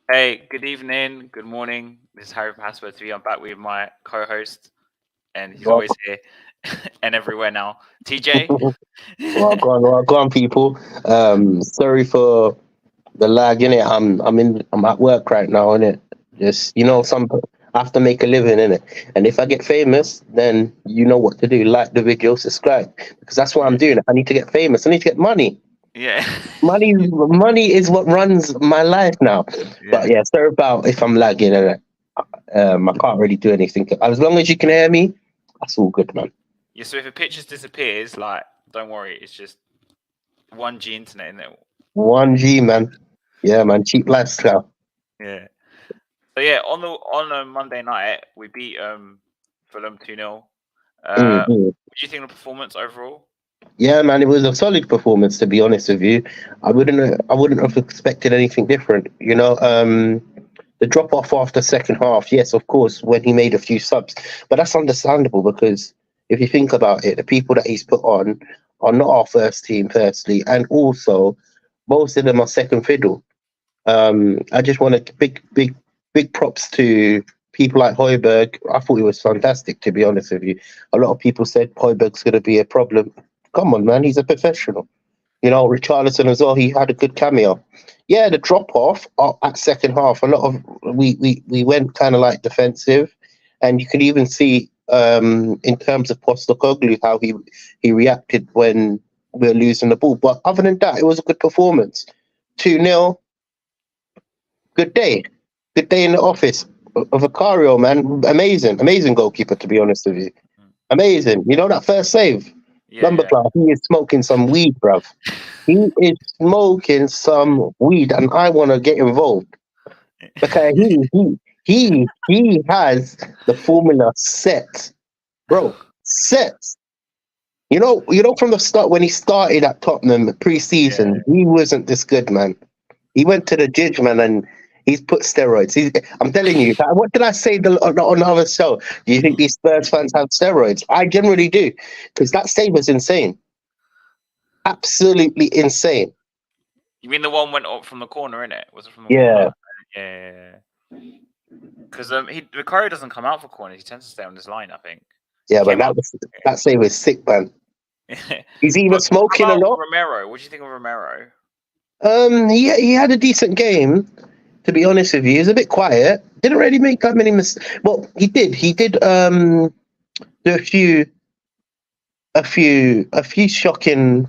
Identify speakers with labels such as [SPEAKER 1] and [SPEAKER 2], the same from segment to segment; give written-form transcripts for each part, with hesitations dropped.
[SPEAKER 1] Hey, good evening, good morning. This is Harry from Hasper TV. I'm back with my co-host, and he's
[SPEAKER 2] Well,
[SPEAKER 1] always here and everywhere now. TJ.
[SPEAKER 2] go on, people. Sorry for the lag in it. I'm at work right now, in it. Just I have to make a living in it. And if I get famous, then you know what to do. Like the video, subscribe, because that's what I'm
[SPEAKER 1] Yeah.
[SPEAKER 2] doing. I need to get famous. I need to get money.
[SPEAKER 1] Yeah.
[SPEAKER 2] Money is what runs my life now. But
[SPEAKER 1] Yeah.
[SPEAKER 2] yeah, sorry about if I'm lagging in it. I can't really do anything. As long as you can hear me, that's all good, man.
[SPEAKER 1] Yeah. So if a picture disappears, like, don't worry, it's just 1G internet in it.
[SPEAKER 2] 1G, man. Yeah, man. Cheap lifestyle.
[SPEAKER 1] Yeah. So yeah, on a Monday night, we beat Fulham 2-0.
[SPEAKER 2] Mm-hmm.
[SPEAKER 1] What do you think of the performance overall?
[SPEAKER 2] Yeah, man, it was a solid performance. To be honest with you, I wouldn't have expected anything different. The drop off after second half, yes, of course, when he made a few subs, but that's understandable because if you think about it, the people that he's put on are not our first team, firstly, and also most of them are second fiddle. I just want to big props to people like Hoiberg. I thought he was fantastic, to be honest with you. A lot of people said Hoiberg's going to be a problem. Come on, man, he's a professional. Richarlison as well. He had a good cameo. Yeah, the drop off at second half. A lot of we went kind of like defensive, and you can even see in terms of Postecoglou how he reacted when we were losing the ball. But other than that, it was a good performance. 2-0. Good day. Good day in the office. Of Vicario, man. Amazing. Amazing goalkeeper, to be honest with you.
[SPEAKER 1] Mm.
[SPEAKER 2] Amazing. You know that first save?
[SPEAKER 1] Yeah,
[SPEAKER 2] Lumber
[SPEAKER 1] yeah.
[SPEAKER 2] Club, he is smoking some weed, bruv. He is smoking some weed, and I want to get involved because he has the formula set, bro. Set. From the start when he started at Tottenham
[SPEAKER 1] Yeah.
[SPEAKER 2] pre-season, he wasn't this good, man. He went to the judge, man, and he's put steroids. I'm telling you, what did I say on the other show? Do you think these Spurs fans have steroids? I generally do, because that save was insane, absolutely insane.
[SPEAKER 1] You mean the one went up from the corner, innit? Was it from the
[SPEAKER 2] Yeah,
[SPEAKER 1] corner? Yeah. Because Vicario doesn't come out for corners. He tends to stay on his line, I think. He
[SPEAKER 2] yeah, but
[SPEAKER 1] came out.
[SPEAKER 2] that save was sick, man. He's either
[SPEAKER 1] But how
[SPEAKER 2] smoking a
[SPEAKER 1] about
[SPEAKER 2] lot.
[SPEAKER 1] Romero? What do you think of Romero?
[SPEAKER 2] He had a decent game. To be honest with you, he was a bit quiet. Didn't really make that many mistakes. Well, he did. He did do a few shocking.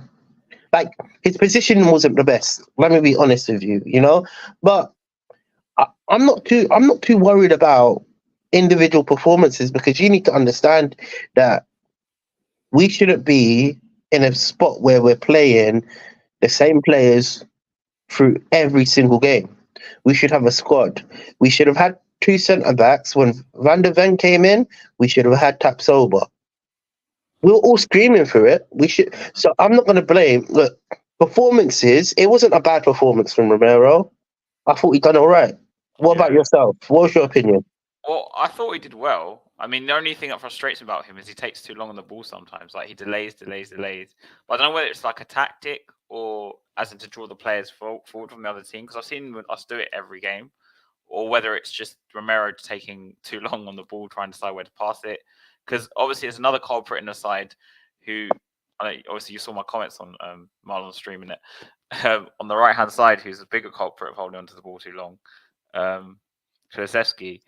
[SPEAKER 2] Like his position wasn't the best. Let me be honest with you. But I'm not too worried about individual performances because you need to understand that we shouldn't be in a spot where we're playing the same players through every single game. We should have a squad. We should have had two centre backs when Van der Ven came in. We should have had Tapsoba. We were all screaming for it. We should. So I'm not going to blame. Look, performances. It wasn't a bad performance from Romero. I thought he done all right. What about
[SPEAKER 1] Yeah.
[SPEAKER 2] yourself? What was your opinion?
[SPEAKER 1] Well, I thought he did well. I mean, the only thing that frustrates me about him is he takes too long on the ball sometimes. Like he delays. But I don't know whether it's like a tactic or as in to draw the players forward from the other team because I've seen us do it every game, or whether it's just Romero taking too long on the ball trying to decide where to pass it. Because obviously, there's another culprit in the side who, obviously, you saw my comments on Marlon's streaming it on the right hand side, who's a bigger culprit of holding onto the ball too long. Kulusevski.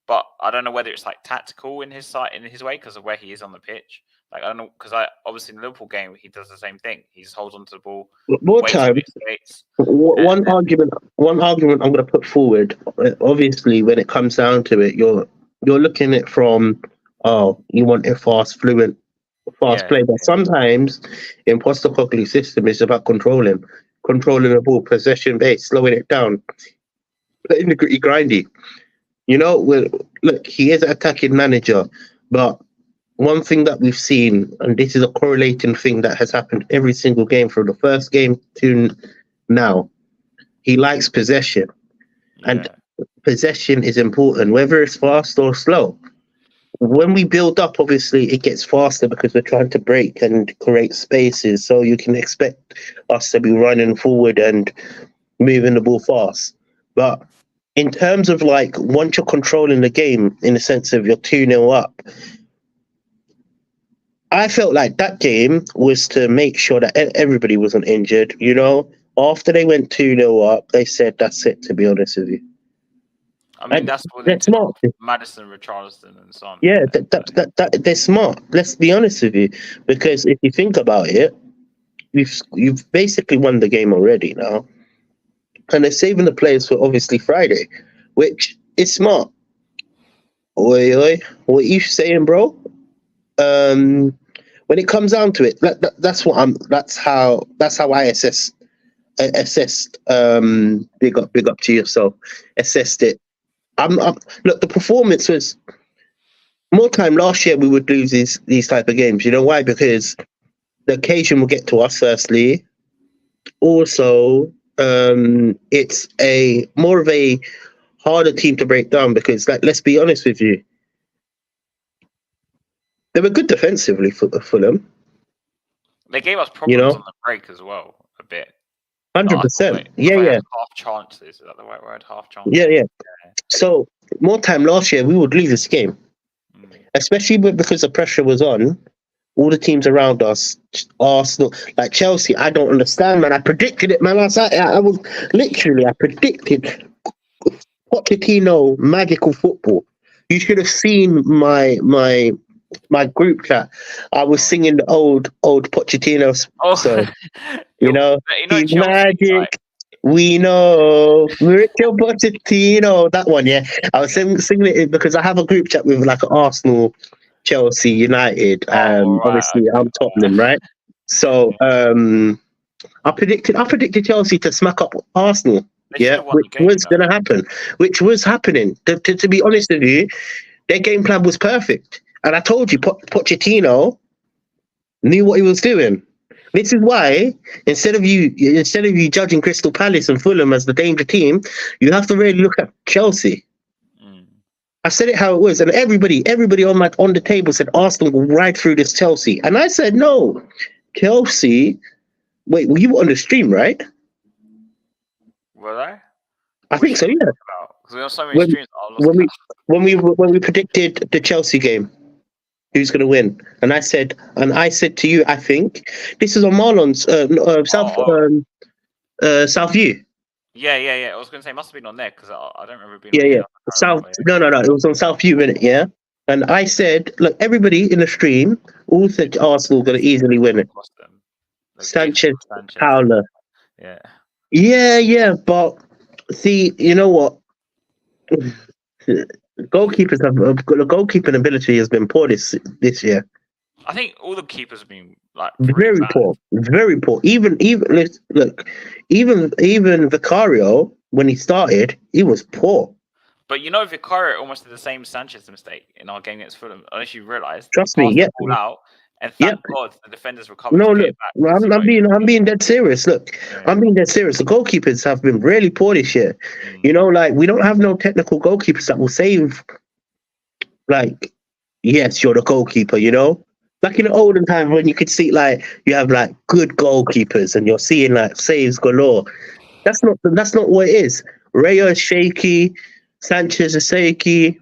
[SPEAKER 1] But I don't know whether it's like tactical in his side in his way because of where he is on the pitch. Like I don't know because I obviously in the Liverpool game he does the same thing. He just holds onto the ball,
[SPEAKER 2] More
[SPEAKER 1] waits
[SPEAKER 2] time.
[SPEAKER 1] till he skates, and
[SPEAKER 2] One argument I'm going to put forward. Obviously, when it comes down to it, you're looking at it from, oh, you want a fast
[SPEAKER 1] yeah,
[SPEAKER 2] play. But sometimes in Postecoglou's system, it's about controlling the ball, possession base, slowing it down, letting the gritty grindy. Well, look, he is an attacking manager, but one thing that we've seen, and this is a correlating thing that has happened every single game from the first game to now, he likes possession, and
[SPEAKER 1] yeah,
[SPEAKER 2] possession is important, whether it's fast or slow. When we build up, obviously, it gets faster because we're trying to break and create spaces. So you can expect us to be running forward and moving the ball fast. But in terms of like once you're controlling the game in the sense of you're 2-0 up, I felt like that game was to make sure that everybody wasn't injured. You know, after they went 2-0 up, they said that's it. To be honest with you,
[SPEAKER 1] I mean,
[SPEAKER 2] and
[SPEAKER 1] that's what they
[SPEAKER 2] they're
[SPEAKER 1] did
[SPEAKER 2] smart.
[SPEAKER 1] with Madison, Richarlison, and Son.
[SPEAKER 2] Yeah, that they're smart. Let's be honest with you, because if you think about it, you've basically won the game already now, and they're saving the players for obviously Friday, which is smart. Oi, oi, what you saying, bro? When it comes down to it, that's what I'm. That's how I assessed. Big up to yourself. Assessed it. Look. The performance was more time last year. We would lose these type of games. You know why? Because the occasion will get to us. Firstly, also, it's a more of a harder team to break down because, like, let's be honest with you, they were good defensively for Fulham.
[SPEAKER 1] They gave us
[SPEAKER 2] You
[SPEAKER 1] problems
[SPEAKER 2] know,
[SPEAKER 1] on the break as well, a bit. Like,
[SPEAKER 2] 100%.
[SPEAKER 1] I
[SPEAKER 2] Yeah,
[SPEAKER 1] thought they
[SPEAKER 2] yeah,
[SPEAKER 1] had half chances. Is that the right word? Half
[SPEAKER 2] yeah,
[SPEAKER 1] chances.
[SPEAKER 2] yeah. So more time last year, we would lose this game, especially because the pressure was on all the teams around us. Arsenal, like Chelsea, I don't understand, man. I predicted it, man. I was literally, I predicted Pochettino magical football. You should have seen my group chat. I was singing the old Pochettino
[SPEAKER 1] Oh,
[SPEAKER 2] song. You
[SPEAKER 1] you
[SPEAKER 2] know,
[SPEAKER 1] know
[SPEAKER 2] he's
[SPEAKER 1] Chelsea. Like,
[SPEAKER 2] magic. We know Mauricio Pochettino. That one, yeah. I was singing it because I have a group chat with like Arsenal, Chelsea, United.
[SPEAKER 1] oh right,
[SPEAKER 2] Obviously,
[SPEAKER 1] okay.
[SPEAKER 2] I'm Tottenham, right? So, I predicted Chelsea to smack up Arsenal.
[SPEAKER 1] They should
[SPEAKER 2] Yeah,
[SPEAKER 1] have won
[SPEAKER 2] which
[SPEAKER 1] the game, you
[SPEAKER 2] was
[SPEAKER 1] know.
[SPEAKER 2] going to happen. Which was happening. To be honest with you, their game plan was perfect, and I told you, Pochettino knew what he was doing. This is why instead of you judging Crystal Palace and Fulham as the danger team, you have to really look at Chelsea.
[SPEAKER 1] Mm.
[SPEAKER 2] I said it how it was, and everybody on the table said Arsenal will ride through this Chelsea, and I said no, Chelsea. Wait, were you on the stream, right?
[SPEAKER 1] Were they?
[SPEAKER 2] I
[SPEAKER 1] Which
[SPEAKER 2] think so.
[SPEAKER 1] stream
[SPEAKER 2] Yeah.
[SPEAKER 1] about? Because we have so many
[SPEAKER 2] When
[SPEAKER 1] streams. I lost
[SPEAKER 2] when we
[SPEAKER 1] count.
[SPEAKER 2] when we predicted the Chelsea game, who's going to win, and I said to you, I think this is on Marlon's
[SPEAKER 1] Oh,
[SPEAKER 2] Southview.
[SPEAKER 1] yeah. I was going to say it must have been on there because I don't remember it being
[SPEAKER 2] Yeah,
[SPEAKER 1] on
[SPEAKER 2] yeah.
[SPEAKER 1] here. I can't
[SPEAKER 2] South.
[SPEAKER 1] remember.
[SPEAKER 2] No. It was on Southview, innit? Yeah. And I said, look, everybody in the stream all said Arsenal going to easily win it.
[SPEAKER 1] Lost them. They gave
[SPEAKER 2] Sanchez,
[SPEAKER 1] Sanchez.
[SPEAKER 2] Howler.
[SPEAKER 1] Yeah.
[SPEAKER 2] Yeah. But see, you know what? Goalkeepers have the goalkeeping ability has been poor this year.
[SPEAKER 1] I think all the keepers have been like pretty
[SPEAKER 2] Very
[SPEAKER 1] bad.
[SPEAKER 2] poor. Very poor. Even look, even Vicario when he started, he was poor.
[SPEAKER 1] But you know, Vicario almost did the same Sanchez mistake in our game against Fulham. Unless you realised, he
[SPEAKER 2] Trust me.
[SPEAKER 1] passed the
[SPEAKER 2] Yep.
[SPEAKER 1] ball out, and
[SPEAKER 2] Yep.
[SPEAKER 1] thank God the defenders recovered
[SPEAKER 2] No,
[SPEAKER 1] to get
[SPEAKER 2] look,
[SPEAKER 1] it back. 'cause,
[SPEAKER 2] I'm being dead serious. Look,
[SPEAKER 1] Yeah.
[SPEAKER 2] I'm being dead serious. The goalkeepers have been really poor this year. You know, like we don't have no technical goalkeepers that will save. Like, yes, you're the goalkeeper. You know, like in the olden times when you could see like you have like good goalkeepers and you're seeing like saves galore. That's not what it is. Rayo is shaky. Sanchez is shaky.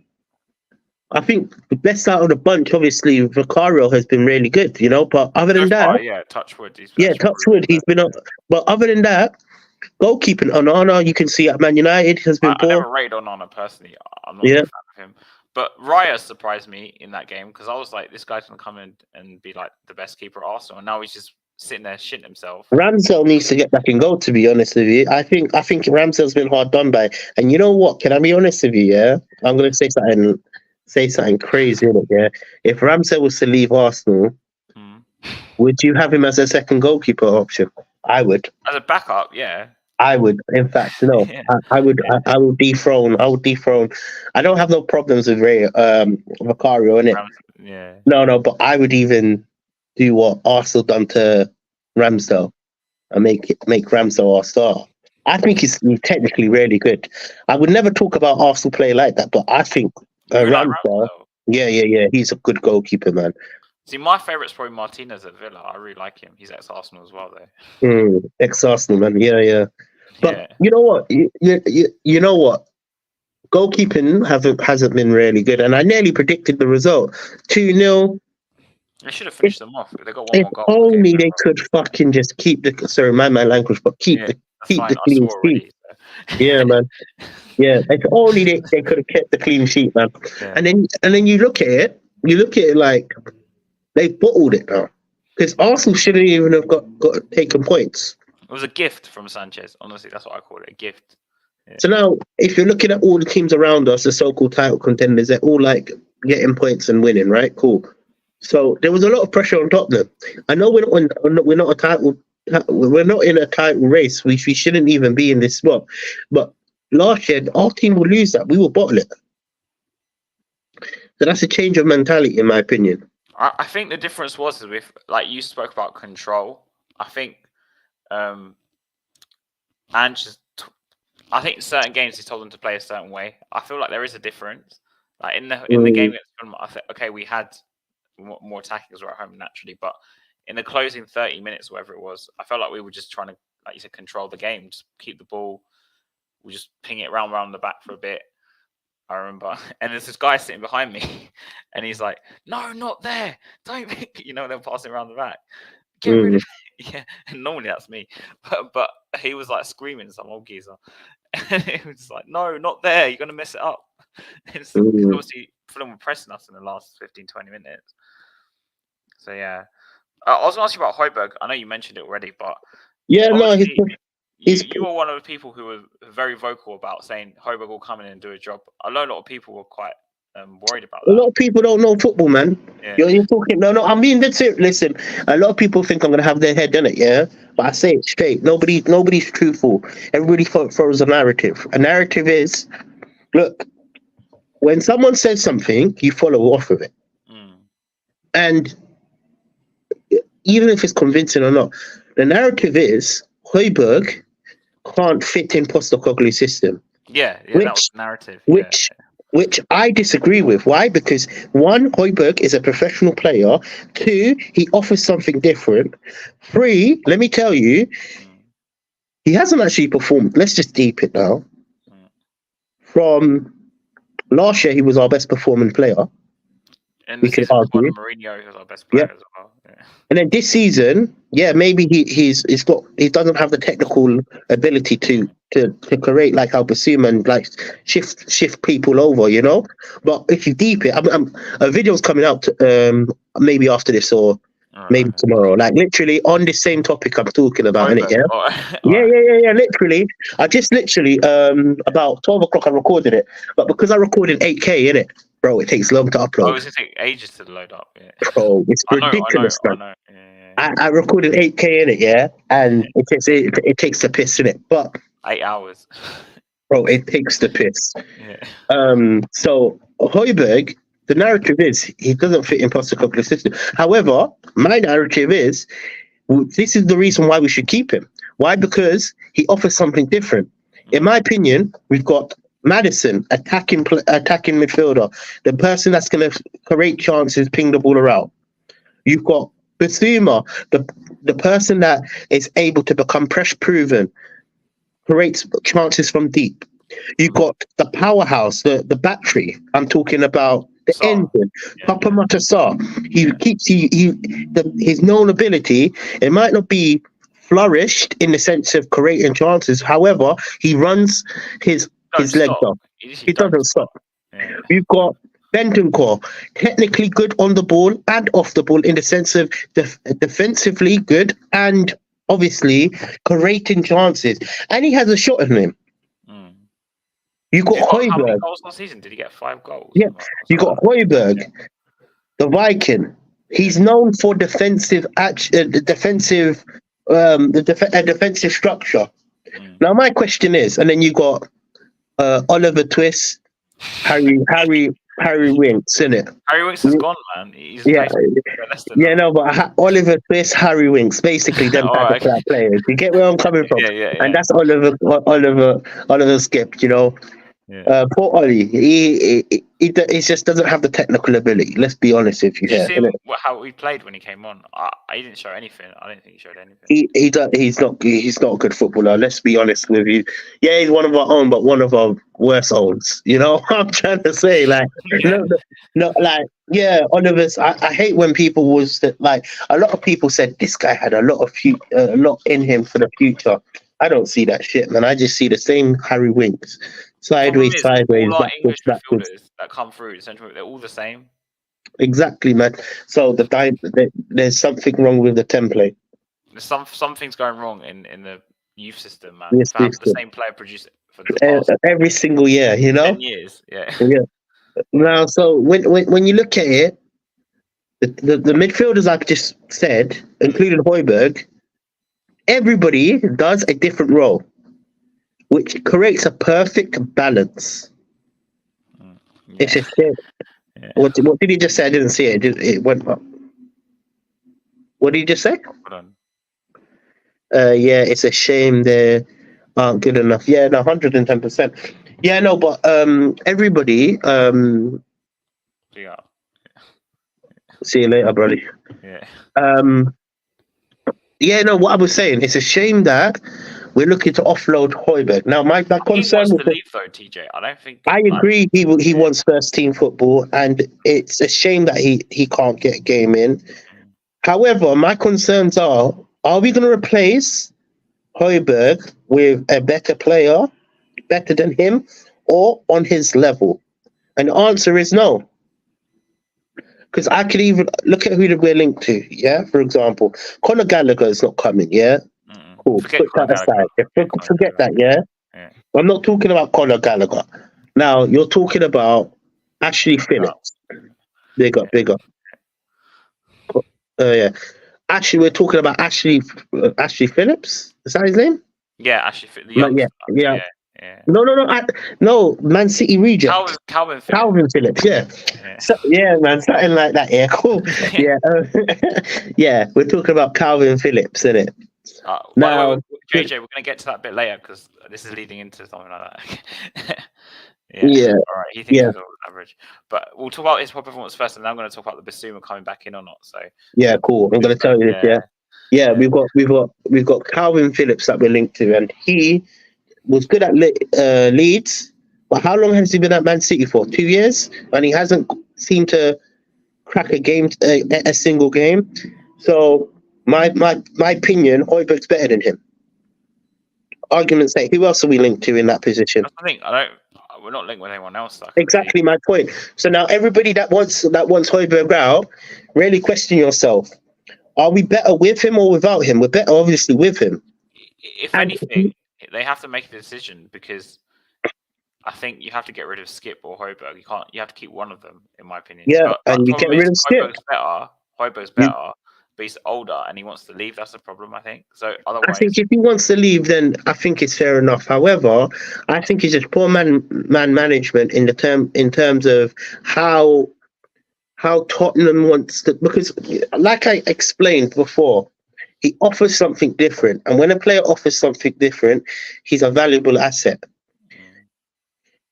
[SPEAKER 2] I think the best out of the bunch, obviously, Vicario has been really good. You know, but other
[SPEAKER 1] So
[SPEAKER 2] than that.
[SPEAKER 1] far, yeah, touch wood. He's
[SPEAKER 2] Yeah,
[SPEAKER 1] actually
[SPEAKER 2] touch
[SPEAKER 1] proven
[SPEAKER 2] wood. He's
[SPEAKER 1] that.
[SPEAKER 2] been up, but other than that, goalkeeping. Onana, you can see at Man United has been
[SPEAKER 1] I
[SPEAKER 2] poor.
[SPEAKER 1] never rated Onana personally. I'm not a
[SPEAKER 2] Yeah,
[SPEAKER 1] big fan of him. But Raya surprised me in that game because I was like, this guy's gonna come in and be like the best keeper at Arsenal, and now he's just sitting there shitting himself.
[SPEAKER 2] Ramsdale needs to get back in goal. To be honest with you, I think Ramsdale's been hard done by. And you know what? Can I be honest with you? Yeah, I'm gonna say something crazy in it. Yeah, if Ramsdale was to leave Arsenal, would you have him as a second goalkeeper option? I would.
[SPEAKER 1] As a backup, yeah.
[SPEAKER 2] I would. In fact, no.
[SPEAKER 1] Yeah.
[SPEAKER 2] I would. I would dethrone. I would dethrone. I don't have no problems with Vicario in it.
[SPEAKER 1] Yeah.
[SPEAKER 2] No, but I would even do what Arsenal done to Ramsdale and make Ramsdale our star. I think he's technically really good. I would never talk about Arsenal play like that, but I think
[SPEAKER 1] You like
[SPEAKER 2] Ramsdale.
[SPEAKER 1] Ramsdale?
[SPEAKER 2] Yeah, he's a good goalkeeper, man.
[SPEAKER 1] See, my favourite's probably Martinez at Villa. I really like him. He's ex-Arsenal as well, though.
[SPEAKER 2] Ex-Arsenal, man. Yeah. But
[SPEAKER 1] Yeah.
[SPEAKER 2] you know what? You know what? goalkeeping hasn't been really good, and I nearly predicted the result 2-0.
[SPEAKER 1] They should have finished them off. They got one
[SPEAKER 2] If
[SPEAKER 1] more goal.
[SPEAKER 2] only they could fucking just keep the sorry, my language, but keep
[SPEAKER 1] Yeah,
[SPEAKER 2] the
[SPEAKER 1] that's fine. I
[SPEAKER 2] clean
[SPEAKER 1] saw
[SPEAKER 2] sheet.
[SPEAKER 1] already. So.
[SPEAKER 2] Yeah, man. Yeah, if only they could have kept the clean sheet, man.
[SPEAKER 1] Yeah.
[SPEAKER 2] And then you look at it like they've bottled it now. Because Arsenal shouldn't even have got taken points.
[SPEAKER 1] It was a gift from Sanchez. Honestly, that's what I call it, a gift. Yeah.
[SPEAKER 2] So now, if you're looking at all the teams around us, the so-called title contenders, they're all like getting points and winning, right? Cool. So there was a lot of pressure on Tottenham. I know we're not in a title race. We shouldn't even be in this spot. But last year, our team will lose that. We will bottle it. So that's a change of mentality, in my opinion.
[SPEAKER 1] I think the difference was with, like you spoke about control. I think, I think certain games he told them to play a certain way. I feel like there is a difference. Like in the game against Fulham, I think okay, we had more attacking because we're at home naturally, but in the closing 30 minutes, whatever it was, I felt like we were just trying to, like you said, control the game, just keep the ball. We just ping it round the back for a bit. I remember, and there's this guy sitting behind me, and he's like, "No, not there! Don't," they're passing around the back. Get rid of it. Yeah, and normally that's me, but he was like screaming, some old geezer, and he was like, "No, not there! You're gonna mess it up." Because obviously, Fulham were pressing us in the last 15-20 minutes. So yeah, I was going to ask you about Højbjerg. I know you mentioned it already, but
[SPEAKER 2] yeah, no,
[SPEAKER 1] you were one of the people who were very vocal about saying Højbjerg will come in and do a job. I know a lot of people were quite worried about that.
[SPEAKER 2] A lot of people don't know football, man.
[SPEAKER 1] Yeah.
[SPEAKER 2] You're talking. No. I mean, that's it. Listen, a lot of people think I'm gonna have their head in it, yeah. But I say it straight. Nobody's truthful. Everybody throws a narrative. A narrative is, look, when someone says something, you follow off of it, and even if it's convincing or not, the narrative is Højbjerg can't fit in Postecoglou's system.
[SPEAKER 1] Yeah, that was the narrative.
[SPEAKER 2] Which I disagree with. Why? Because one, Højbjerg is a professional player. Two, he offers something different. Three, let me tell you, he hasn't actually performed. Let's just deep it now. From last year, he was our best performing player.
[SPEAKER 1] And
[SPEAKER 2] we could argue.
[SPEAKER 1] Mourinho was our best player as well. Yeah.
[SPEAKER 2] And then this season, maybe he doesn't have the technical ability to create like how Basuma and like shift people over, But if you deep it, a video's coming out maybe after this or maybe tomorrow. Like literally on the same topic I'm talking about, innit? Yeah. Yeah. Literally, I just about 12 o'clock I recorded it, but because I recorded 8K, innit? Bro, it takes long to upload.
[SPEAKER 1] Oh, it take ages to load up. Yeah.
[SPEAKER 2] Bro, it's ridiculous,
[SPEAKER 1] I know. Yeah.
[SPEAKER 2] I recorded 8K in it, and it takes the piss in it, but
[SPEAKER 1] 8 hours.
[SPEAKER 2] Bro, it takes the piss.
[SPEAKER 1] Yeah.
[SPEAKER 2] So Højbjerg, the narrative is he doesn't fit in Postecoglou's system. However, my narrative is this is the reason why we should keep him. Why? Because he offers something different. In my opinion, we've got Maddison, attacking midfielder, the person that's going to create chances, ping the ball around. You've got Basuma, the person that is able to become press proven, creates chances from deep. You've got the powerhouse, the battery. I'm talking about the engine. Papa Matasar. He keeps his known ability. It might not be flourished in the sense of creating chances. However, he runs his legs up. He doesn't stop.
[SPEAKER 1] Yeah.
[SPEAKER 2] You've got Bentancur, technically good on the ball and off the ball in the sense of defensively good and obviously creating chances. And he has a shot in him. You got Højbjerg.
[SPEAKER 1] How many goals last season? Did he get 5 goals?
[SPEAKER 2] Yeah, you got Højbjerg, the Viking. He's known for defensive structure. Now my question is, and then you got Oliver Twist, Harry Winks, innit?
[SPEAKER 1] Harry Winks is gone, man. He's
[SPEAKER 2] but Oliver Twist, Harry Winks, basically them type of players. You get where I'm coming from?
[SPEAKER 1] Yeah.
[SPEAKER 2] And that's Oliver Skip, Poor Ollie, he just doesn't have the technical ability. Let's be honest with you
[SPEAKER 1] Did you
[SPEAKER 2] here.
[SPEAKER 1] see him, how he played when he came on? He didn't show anything. I don't think he showed anything.
[SPEAKER 2] He's not a good footballer. Let's be honest with you. Yeah, he's one of our own, but one of our worst owns. You know what I'm trying to say? Like, no, like, yeah, Oliver's. I hate when people like, a lot of people said this guy had a lot in him for the future. I don't see that shit, man. I just see the same Harry Winks, sideways,
[SPEAKER 1] All our English
[SPEAKER 2] backwards.
[SPEAKER 1] midfielders that come through the central, they're all the same.
[SPEAKER 2] Exactly, man. So there's something wrong with the template.
[SPEAKER 1] There's something's going wrong in the youth system, man.
[SPEAKER 2] Yes,
[SPEAKER 1] to have the same player produce it for the past
[SPEAKER 2] every single year,
[SPEAKER 1] 10 years. Yeah.
[SPEAKER 2] Now, so when you look at it, the midfielders I've just said, including Højbjerg, everybody does a different role, which creates a perfect balance. It's a shit.
[SPEAKER 1] Yeah.
[SPEAKER 2] What did he just say? I didn't see it. It went up. What did he just say?
[SPEAKER 1] Hold on.
[SPEAKER 2] Yeah, it's a shame they aren't good enough. Yeah, no, 110%. Yeah, no, but everybody.
[SPEAKER 1] Yeah.
[SPEAKER 2] See you later, brother.
[SPEAKER 1] Yeah.
[SPEAKER 2] Yeah, no, what I was saying, it's a shame that we're looking to offload Højbjerg. Now, my concern
[SPEAKER 1] he wants
[SPEAKER 2] with
[SPEAKER 1] to leave though, TJ. I don't think.
[SPEAKER 2] I agree. He wants first team football, and it's a shame that he can't get a game in. However, my concerns are we going to replace Højbjerg with a better player, better than him, or on his level? And the answer is no. Because I could even look at who we're linked to. Yeah, for example, Conor Gallagher is not coming. Yeah, cool. Put that aside. Forget that. Yeah, I'm not talking about Conor Gallagher. Now you're talking about Ashley Phillips. Big up. Yeah. Actually, we're talking about Ashley Phillips. Is that his name?
[SPEAKER 1] Yeah, Ashley.
[SPEAKER 2] Yeah. No. Man City region.
[SPEAKER 1] Calvin
[SPEAKER 2] Phillips. Yeah. So, yeah, man, something like that. Yeah, cool. Yeah, yeah. We're talking about Calvin Phillips, isn't it?
[SPEAKER 1] Now, JJ, we're gonna get to that a bit later because this is leading into something like that.
[SPEAKER 2] Yeah.
[SPEAKER 1] All right. He thinks he's average, but we'll talk about his performance first, and then I'm going to talk about the Basuma coming back in or not. So
[SPEAKER 2] yeah, cool. I'm going to tell you this. Yeah. We've got Calvin Phillips that we're linked to, and he was good at Leeds. But how long has he been at Man City for? 2 years, and he hasn't seemed to crack a single game. So my opinion, Højbjerg's better than him. Argument's sake, who else are we linked to in that position?
[SPEAKER 1] I think we're not linked with anyone else.
[SPEAKER 2] Exactly my point. So now everybody that wants Højbjerg out, really question yourself. Are we better with him or without him? We're better obviously with him.
[SPEAKER 1] If anything, they have to make a decision because I think you have to get rid of Skip or Højbjerg. You have to keep one of them, in my opinion.
[SPEAKER 2] Yeah, and you get rid of Skip.
[SPEAKER 1] Højbjerg's better. But he's older and he wants to leave. That's the problem, I think. So otherwise,
[SPEAKER 2] I think if he wants to leave, then I think it's fair enough. However, I think it's just poor man management in terms of how Tottenham wants to, because like I explained before, he offers something different, and when a player offers something different, he's a valuable asset.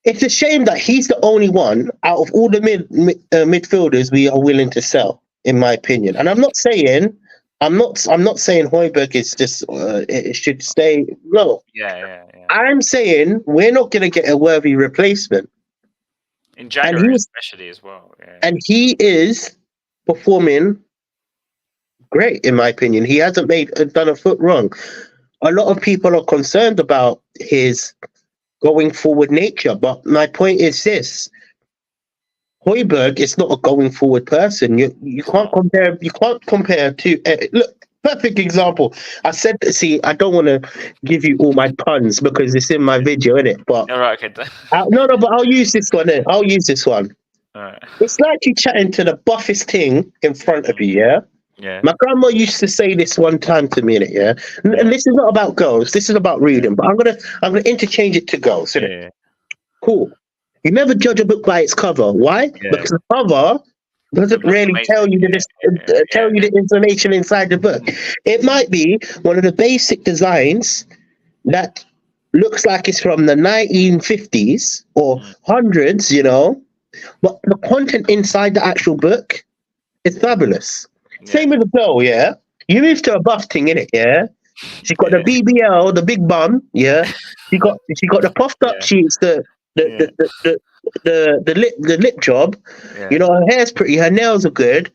[SPEAKER 2] It's a shame that he's the only one out of all the midfielders we are willing to sell, in my opinion. And I'm not saying Højbjerg is just it should stay. No.
[SPEAKER 1] Yeah.
[SPEAKER 2] I'm saying we're not going to get a worthy replacement
[SPEAKER 1] in January, especially as well. Yeah.
[SPEAKER 2] And he is performing great, in my opinion. He hasn't done a foot wrong. A lot of people are concerned about his going forward nature, but my point is this: Højbjerg is not a going forward person. You can't compare. You can't compare to look. Perfect example. I said, see, I don't want to give you all my puns because it's in my video, innit? But
[SPEAKER 1] all right, okay.
[SPEAKER 2] no, but I'll use this one. I'll use this one.
[SPEAKER 1] All right.
[SPEAKER 2] It's like you chatting to the buffest thing in front of you, yeah.
[SPEAKER 1] Yeah.
[SPEAKER 2] My grandma used to say this one time to me, innit? Yeah. And this is not about girls. This is about reading. But I'm gonna interchange it to girls, innit? Yeah. Cool. You never judge a book by its cover. Why? Yeah. Because the cover doesn't really tell you the information inside the book. It might be one of the basic designs that looks like it's from the 1950s or hundreds, you know, but the content inside the actual book is fabulous.
[SPEAKER 1] Yeah.
[SPEAKER 2] Same with the girl, yeah. You move to a buff thing, innit, yeah. She got the BBL, the big bum, yeah. She got the puffed up
[SPEAKER 1] Yeah.
[SPEAKER 2] cheeks,
[SPEAKER 1] Yeah.
[SPEAKER 2] the lip job.
[SPEAKER 1] Yeah.
[SPEAKER 2] You know, her hair's pretty, her nails are good.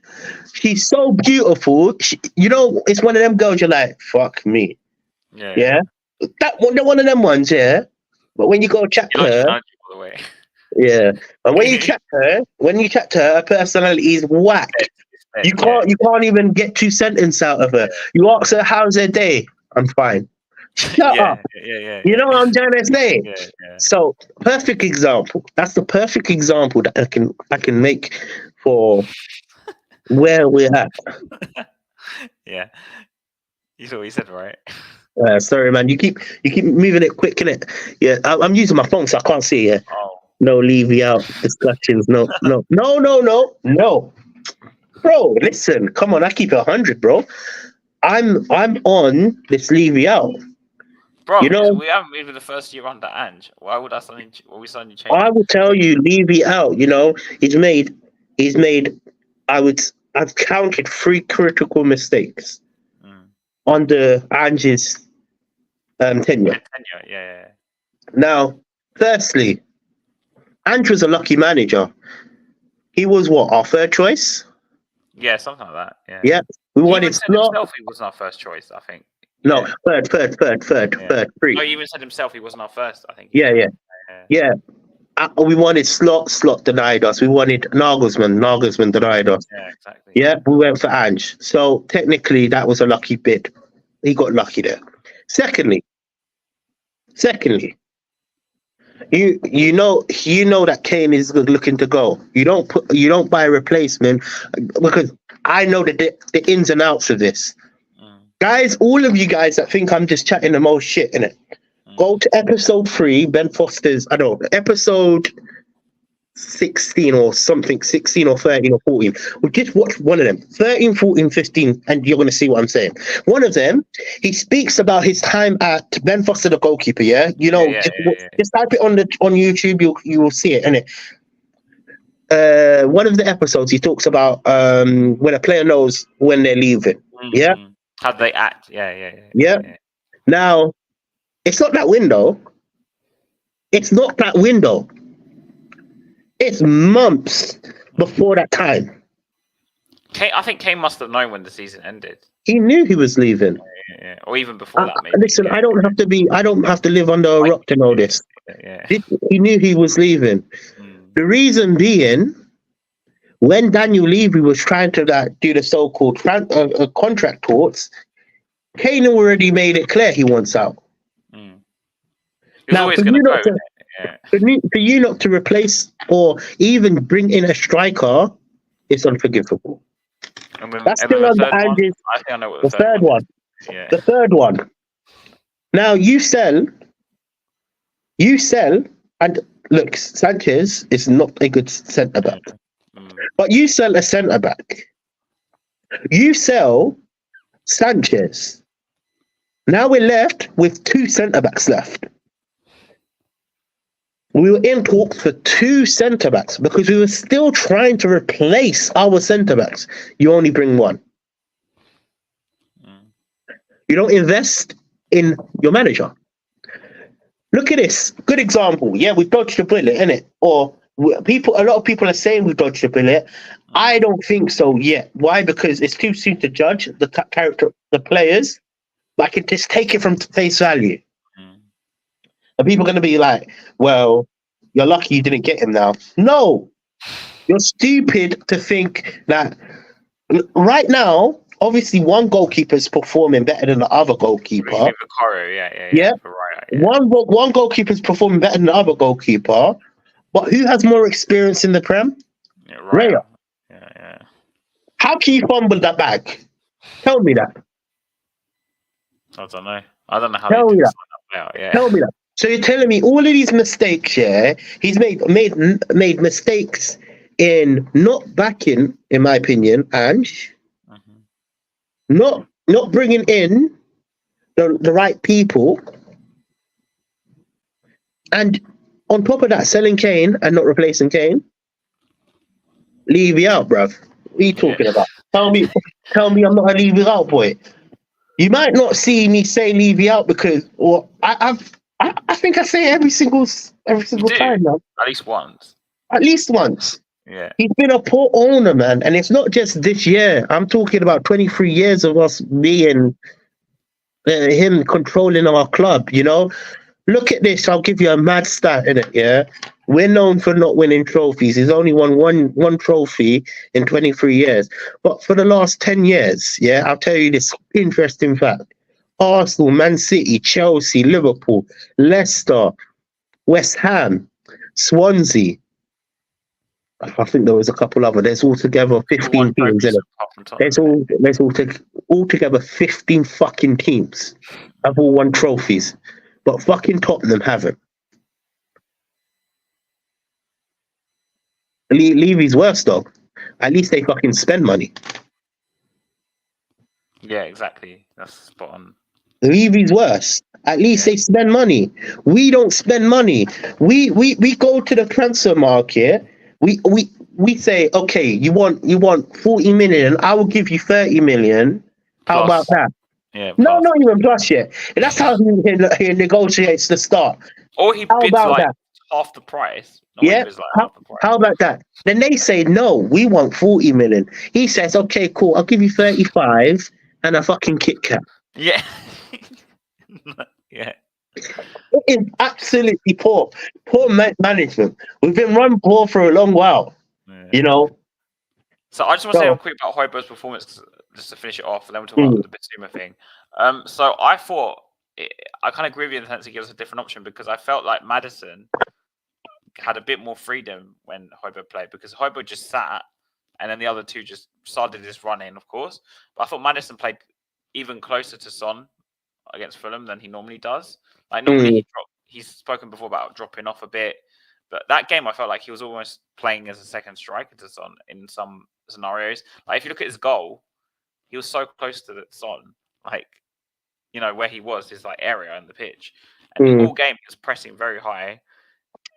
[SPEAKER 2] She's so beautiful. You know, it's one of them girls you're like, fuck me.
[SPEAKER 1] Yeah.
[SPEAKER 2] Yeah. One of them ones, yeah. But when you go chat
[SPEAKER 1] You
[SPEAKER 2] to
[SPEAKER 1] like
[SPEAKER 2] her,
[SPEAKER 1] Jumanji, by the way.
[SPEAKER 2] yeah. And when you chat to her, her personality is whack. You can't even get 2 sentences out of her. You ask her how's her day? I'm fine. Shut up. You know what I'm trying to say?
[SPEAKER 1] Yeah.
[SPEAKER 2] So perfect example. That's the perfect example that I can make for where we're at.
[SPEAKER 1] Yeah. You saw what you said, right?
[SPEAKER 2] Sorry, man. You keep moving it quick, innit? Yeah, I'm using my phone, so I can't see. Yeah,
[SPEAKER 1] Oh.
[SPEAKER 2] no leave you out discussions. No. Bro, listen. Come on, I keep it 100, bro. I'm on this leave you out.
[SPEAKER 1] Bro,
[SPEAKER 2] You know,
[SPEAKER 1] we haven't even the first year under Ange. Why would I suddenly? Will we suddenly change?
[SPEAKER 2] I will tell you, leave you out. You know, he's made. I've counted 3 critical mistakes under Ange's tenure.
[SPEAKER 1] Yeah.
[SPEAKER 2] Now, firstly, Ange was a lucky manager. He was what, our third choice?
[SPEAKER 1] Yeah, something like that. Yeah.
[SPEAKER 2] Yeah. We
[SPEAKER 1] He
[SPEAKER 2] wanted
[SPEAKER 1] even said
[SPEAKER 2] Slot.
[SPEAKER 1] himself he wasn't our first choice, I think.
[SPEAKER 2] No,
[SPEAKER 1] Yeah.
[SPEAKER 2] third, 3.
[SPEAKER 1] No, he even said himself he wasn't our first, I think.
[SPEAKER 2] Yeah. We wanted Slot denied us. We wanted Nagelsmann denied us.
[SPEAKER 1] Yeah, exactly.
[SPEAKER 2] Yeah, we went for Ange. So technically that was a lucky bid. He got lucky there. Secondly, you know that Kane is looking to go. You don't buy a replacement because I know the ins and outs of this. Guys, all of you guys that think I'm just chatting the most shit in it, go to episode 3, Ben Foster's. I don't know, episode 16 or something, 16 or 13 or 14. Well, just watch one of them, 13, 14, 15, and you're going to see what I'm saying. One of them, he speaks about his time at Ben Foster, the goalkeeper. Yeah, you know, just type it on YouTube. You will see it, innit? One of the episodes, he talks about when a player knows when they're leaving. Yeah,
[SPEAKER 1] how they act. Yeah.
[SPEAKER 2] Now, it's not that window. It's months before that time.
[SPEAKER 1] I think Kane must have known when the season ended.
[SPEAKER 2] He knew he was leaving.
[SPEAKER 1] Yeah. Or even before that, maybe.
[SPEAKER 2] Listen, I don't have to live under a rock to know this.
[SPEAKER 1] Yeah.
[SPEAKER 2] He knew he was leaving. The reason being, when Daniel Levy was trying to do the so-called contract talks, Kane already made it clear he wants out.
[SPEAKER 1] Now, for
[SPEAKER 2] you not to replace or even bring in a striker, it's unforgivable. That's still under Ange's.
[SPEAKER 1] I think I know what
[SPEAKER 2] the third one. Yeah. The third one. Now you sell, and look, Sanchez is not a good centre back, but you sell a centre back. You sell Sanchez. Now we're left with 2 centre backs left. We were in talks for 2 centre backs because we were still trying to replace our centre backs. You only bring 1. You don't invest in your manager. Look at this. Good example. Yeah, we've dodged a bullet, innit? Or a lot of people are saying we've dodged a bullet. I don't think so yet. Why? Because it's too soon to judge the character of the players. But I can just take it from face value. And people are going to be like, well, you're lucky you didn't get him now. No, you're stupid to think that right now, obviously one goalkeeper is performing better than the other goalkeeper.
[SPEAKER 1] Yeah.
[SPEAKER 2] One goalkeeper is performing better than the other goalkeeper. But who has more experience in the Prem? Raya.
[SPEAKER 1] Yeah.
[SPEAKER 2] How can you fumble that bag? Tell me that.
[SPEAKER 1] I don't know how they do that. Yeah.
[SPEAKER 2] Tell me that. So you're telling me all of these mistakes, yeah? He's made mistakes in not backing, in my opinion, Ange, not bringing in the right people, And on top of that, selling Kane and not replacing Kane, Levy out, bruv. What are you talking about? Tell me I'm not a Levy out boy. You might not see me say Levy out because, or I think I say it every single time now.
[SPEAKER 1] At least once.
[SPEAKER 2] At least once.
[SPEAKER 1] Yeah.
[SPEAKER 2] He's been a poor owner, man, and it's not just this year. I'm talking about 23 years of us being him controlling our club. You know, look at this. I'll give you a mad stat in it. Yeah, we're known for not winning trophies. He's only won one trophy in 23 years. But for the last 10 years, yeah, I'll tell you this interesting fact: Arsenal, Man City, Chelsea, Liverpool, Leicester, West Ham, Swansea. I think there was a couple other. There's altogether 15 teams in it. There's altogether 15 fucking teams have all won trophies, but fucking Tottenham haven't. Levy's worse though. At least they fucking spend money.
[SPEAKER 1] Yeah, exactly. That's spot on.
[SPEAKER 2] Levy's worse. At least they spend money. We don't spend money. We go to the transfer market. We say, okay, you want 40 million, I will give you 30 million. How
[SPEAKER 1] Plus.
[SPEAKER 2] about that?
[SPEAKER 1] Yeah.
[SPEAKER 2] No, not even plus yet. That's how he negotiates the start.
[SPEAKER 1] Or he bids like half the price.
[SPEAKER 2] Yeah. How about that? Then they say, no, we want 40 million. He says, okay, cool, I'll give you 35 and a fucking Kit Kat.
[SPEAKER 1] Yeah. Yeah.
[SPEAKER 2] It is absolutely poor management. We've been run poor for a long while, you know.
[SPEAKER 1] So I just want to say quick about Højbjerg's performance, just to finish it off, and then we'll talk about the Bissouma thing. So I thought, I kind of agree with you in the sense he gives us a different option, because I felt like Maddison had a bit more freedom when Højbjerg played, because Højbjerg just sat, and then the other two just started this run in, of course. But I thought Maddison played even closer to Son against Fulham than he normally does. Like normally he's spoken before about dropping off a bit, but that game I felt like he was almost playing as a second striker to Son in some scenarios. Like if you look at his goal, he was so close to the Son, like, you know, where he was, his like area in the pitch, and all game he was pressing very high.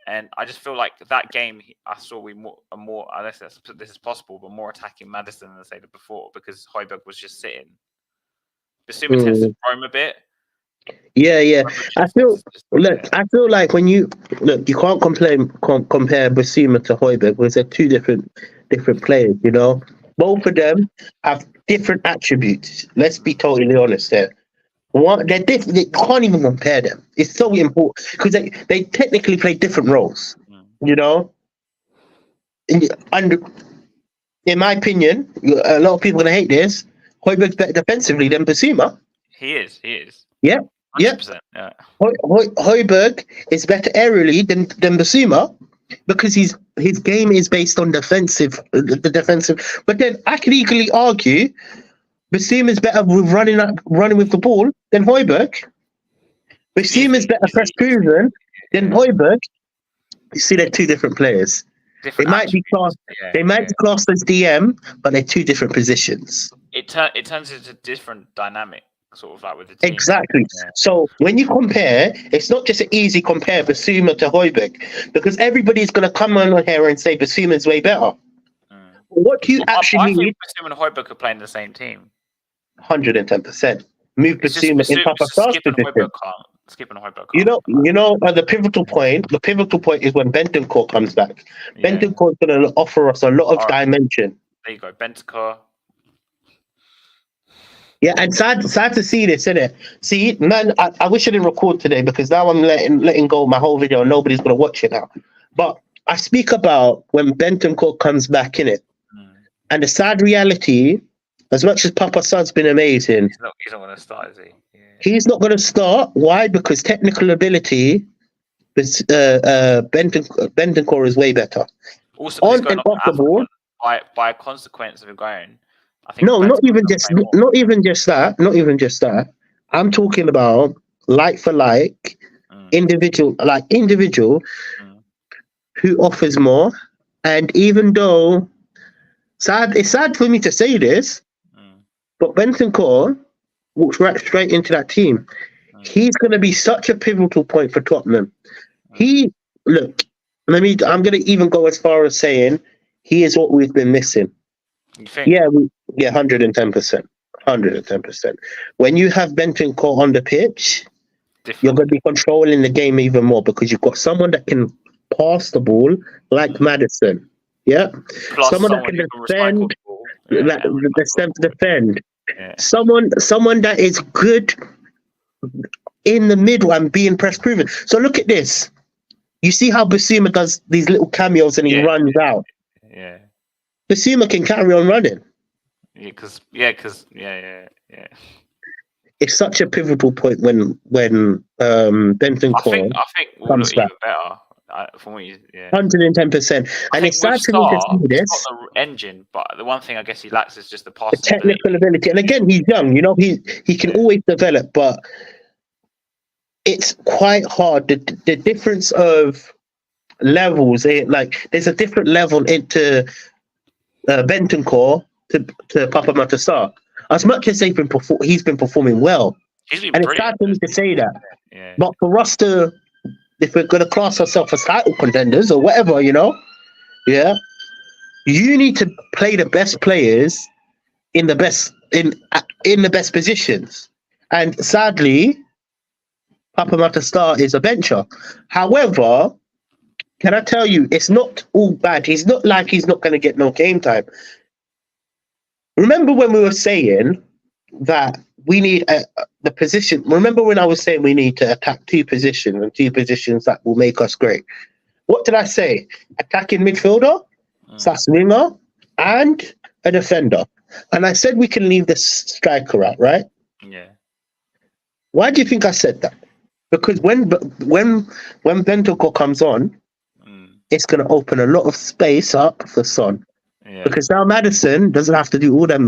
[SPEAKER 1] And I just feel like that game I saw more unless this is possible, but more attacking Maddison than I said before, because Højbjerg was just sitting. Bissouma tends to roam a bit.
[SPEAKER 2] Yeah. I feel like when you can't compare Bissouma to Højbjerg, because they're two different players. You know, both of them have different attributes. Let's be totally honest there. They're different. They can't even compare them. It's so important because they technically play different roles. You know, and in my opinion, a lot of people are gonna hate this. Højbjerg's better defensively than Bissouma.
[SPEAKER 1] He is.
[SPEAKER 2] Yeah.
[SPEAKER 1] 100%, yeah.
[SPEAKER 2] Højbjerg is better aerially than Bissouma because his game is based on the defensive. But then I could equally argue Bissouma is better with running with the ball than Højbjerg. Bissouma is better press proven than Højbjerg. You see, they're two different players. They might be classed as DM, but they're two different positions.
[SPEAKER 1] It turns into different dynamic, sort of like with the team.
[SPEAKER 2] Exactly. Yeah. So when you compare, it's not just an easy compare Bissouma to Højbjerg, because everybody's going to come on here and say Bissouma's way better. What do you actually need?
[SPEAKER 1] I think Bissouma and Højbjerg could play in the same team.
[SPEAKER 2] 110%. Move Bissouma in Papa Sar's position.
[SPEAKER 1] Skipping Højbjerg.
[SPEAKER 2] You know, the pivotal point. The pivotal point is when Bentancur comes back. Yeah. Bentancur's going to offer us a lot of dimension.
[SPEAKER 1] There you go, Bentancur.
[SPEAKER 2] Yeah, and sad to see this, isn't it? See, man, I wish I didn't record today because now I'm letting go of my whole video and nobody's going to watch it now. But I speak about when Bentancur comes back, innit? And the sad reality, as much as Papa Sar's been amazing,
[SPEAKER 1] he's not going to start, is he? Yeah.
[SPEAKER 2] He's not going to start. Why? Because technical ability, Bentancur is way better.
[SPEAKER 1] Also, on and off the ball, by a consequence of him going. I think
[SPEAKER 2] not even just that. I'm talking about like for like, individual who offers more. And even though it's sad for me to say this, but Bentancur walks right straight into that team. He's going to be such a pivotal point for Tottenham. He look. I'm going to even go as far as saying he is what we've been missing.
[SPEAKER 1] You think?
[SPEAKER 2] Yeah, 110%, 110%. When you have Bentancur on the pitch, you're
[SPEAKER 1] Different.
[SPEAKER 2] going to be controlling the game even more because you've got someone that can pass the ball like Madison. Yeah,
[SPEAKER 1] Plus
[SPEAKER 2] someone that
[SPEAKER 1] someone
[SPEAKER 2] can
[SPEAKER 1] who can recycle
[SPEAKER 2] defend,
[SPEAKER 1] the ball.
[SPEAKER 2] like
[SPEAKER 1] And recycle the ball.
[SPEAKER 2] defend.
[SPEAKER 1] Yeah.
[SPEAKER 2] Someone that is good in the middle and being press proven. So look at this. You see how Basuma does these little cameos and he
[SPEAKER 1] Yeah.
[SPEAKER 2] runs out.
[SPEAKER 1] Yeah.
[SPEAKER 2] Basuma can carry on running.
[SPEAKER 1] Yeah.
[SPEAKER 2] It's such a pivotal point when Bentancur
[SPEAKER 1] I think we'll
[SPEAKER 2] comes
[SPEAKER 1] look
[SPEAKER 2] back.
[SPEAKER 1] even better from what you. Yeah.
[SPEAKER 2] 110%. And it's sad to me to see
[SPEAKER 1] He's
[SPEAKER 2] this.
[SPEAKER 1] got the engine, but the one thing I guess he lacks is just the
[SPEAKER 2] The
[SPEAKER 1] passing ability.
[SPEAKER 2] technical ability. And again, he's young, he can always develop, but it's quite hard. The difference of levels, like there's a different level into Bentancur to Papa Matasar. As much as he's been performing well,
[SPEAKER 1] He's been
[SPEAKER 2] and it's
[SPEAKER 1] brilliant.
[SPEAKER 2] sad for me to say that.
[SPEAKER 1] Yeah.
[SPEAKER 2] But for us to, if we're going to class ourselves as title contenders or whatever, yeah, you need to play the best players in the best positions. And sadly, Papa Matasar is a bencher. However, can I tell you, it's not all bad. He's not like he's not going to get no game time. Remember when we were saying that we need the position? Remember when I was saying we need to attack two positions and two positions that will make us great? What did I say? Attacking midfielder, / winger, and a defender. And I said we can leave the striker out, right?
[SPEAKER 1] Yeah.
[SPEAKER 2] Why do you think I said that? Because when Bentancur comes on, it's going to open a lot of space up for Son.
[SPEAKER 1] Yeah.
[SPEAKER 2] Because now Madison doesn't have to do all the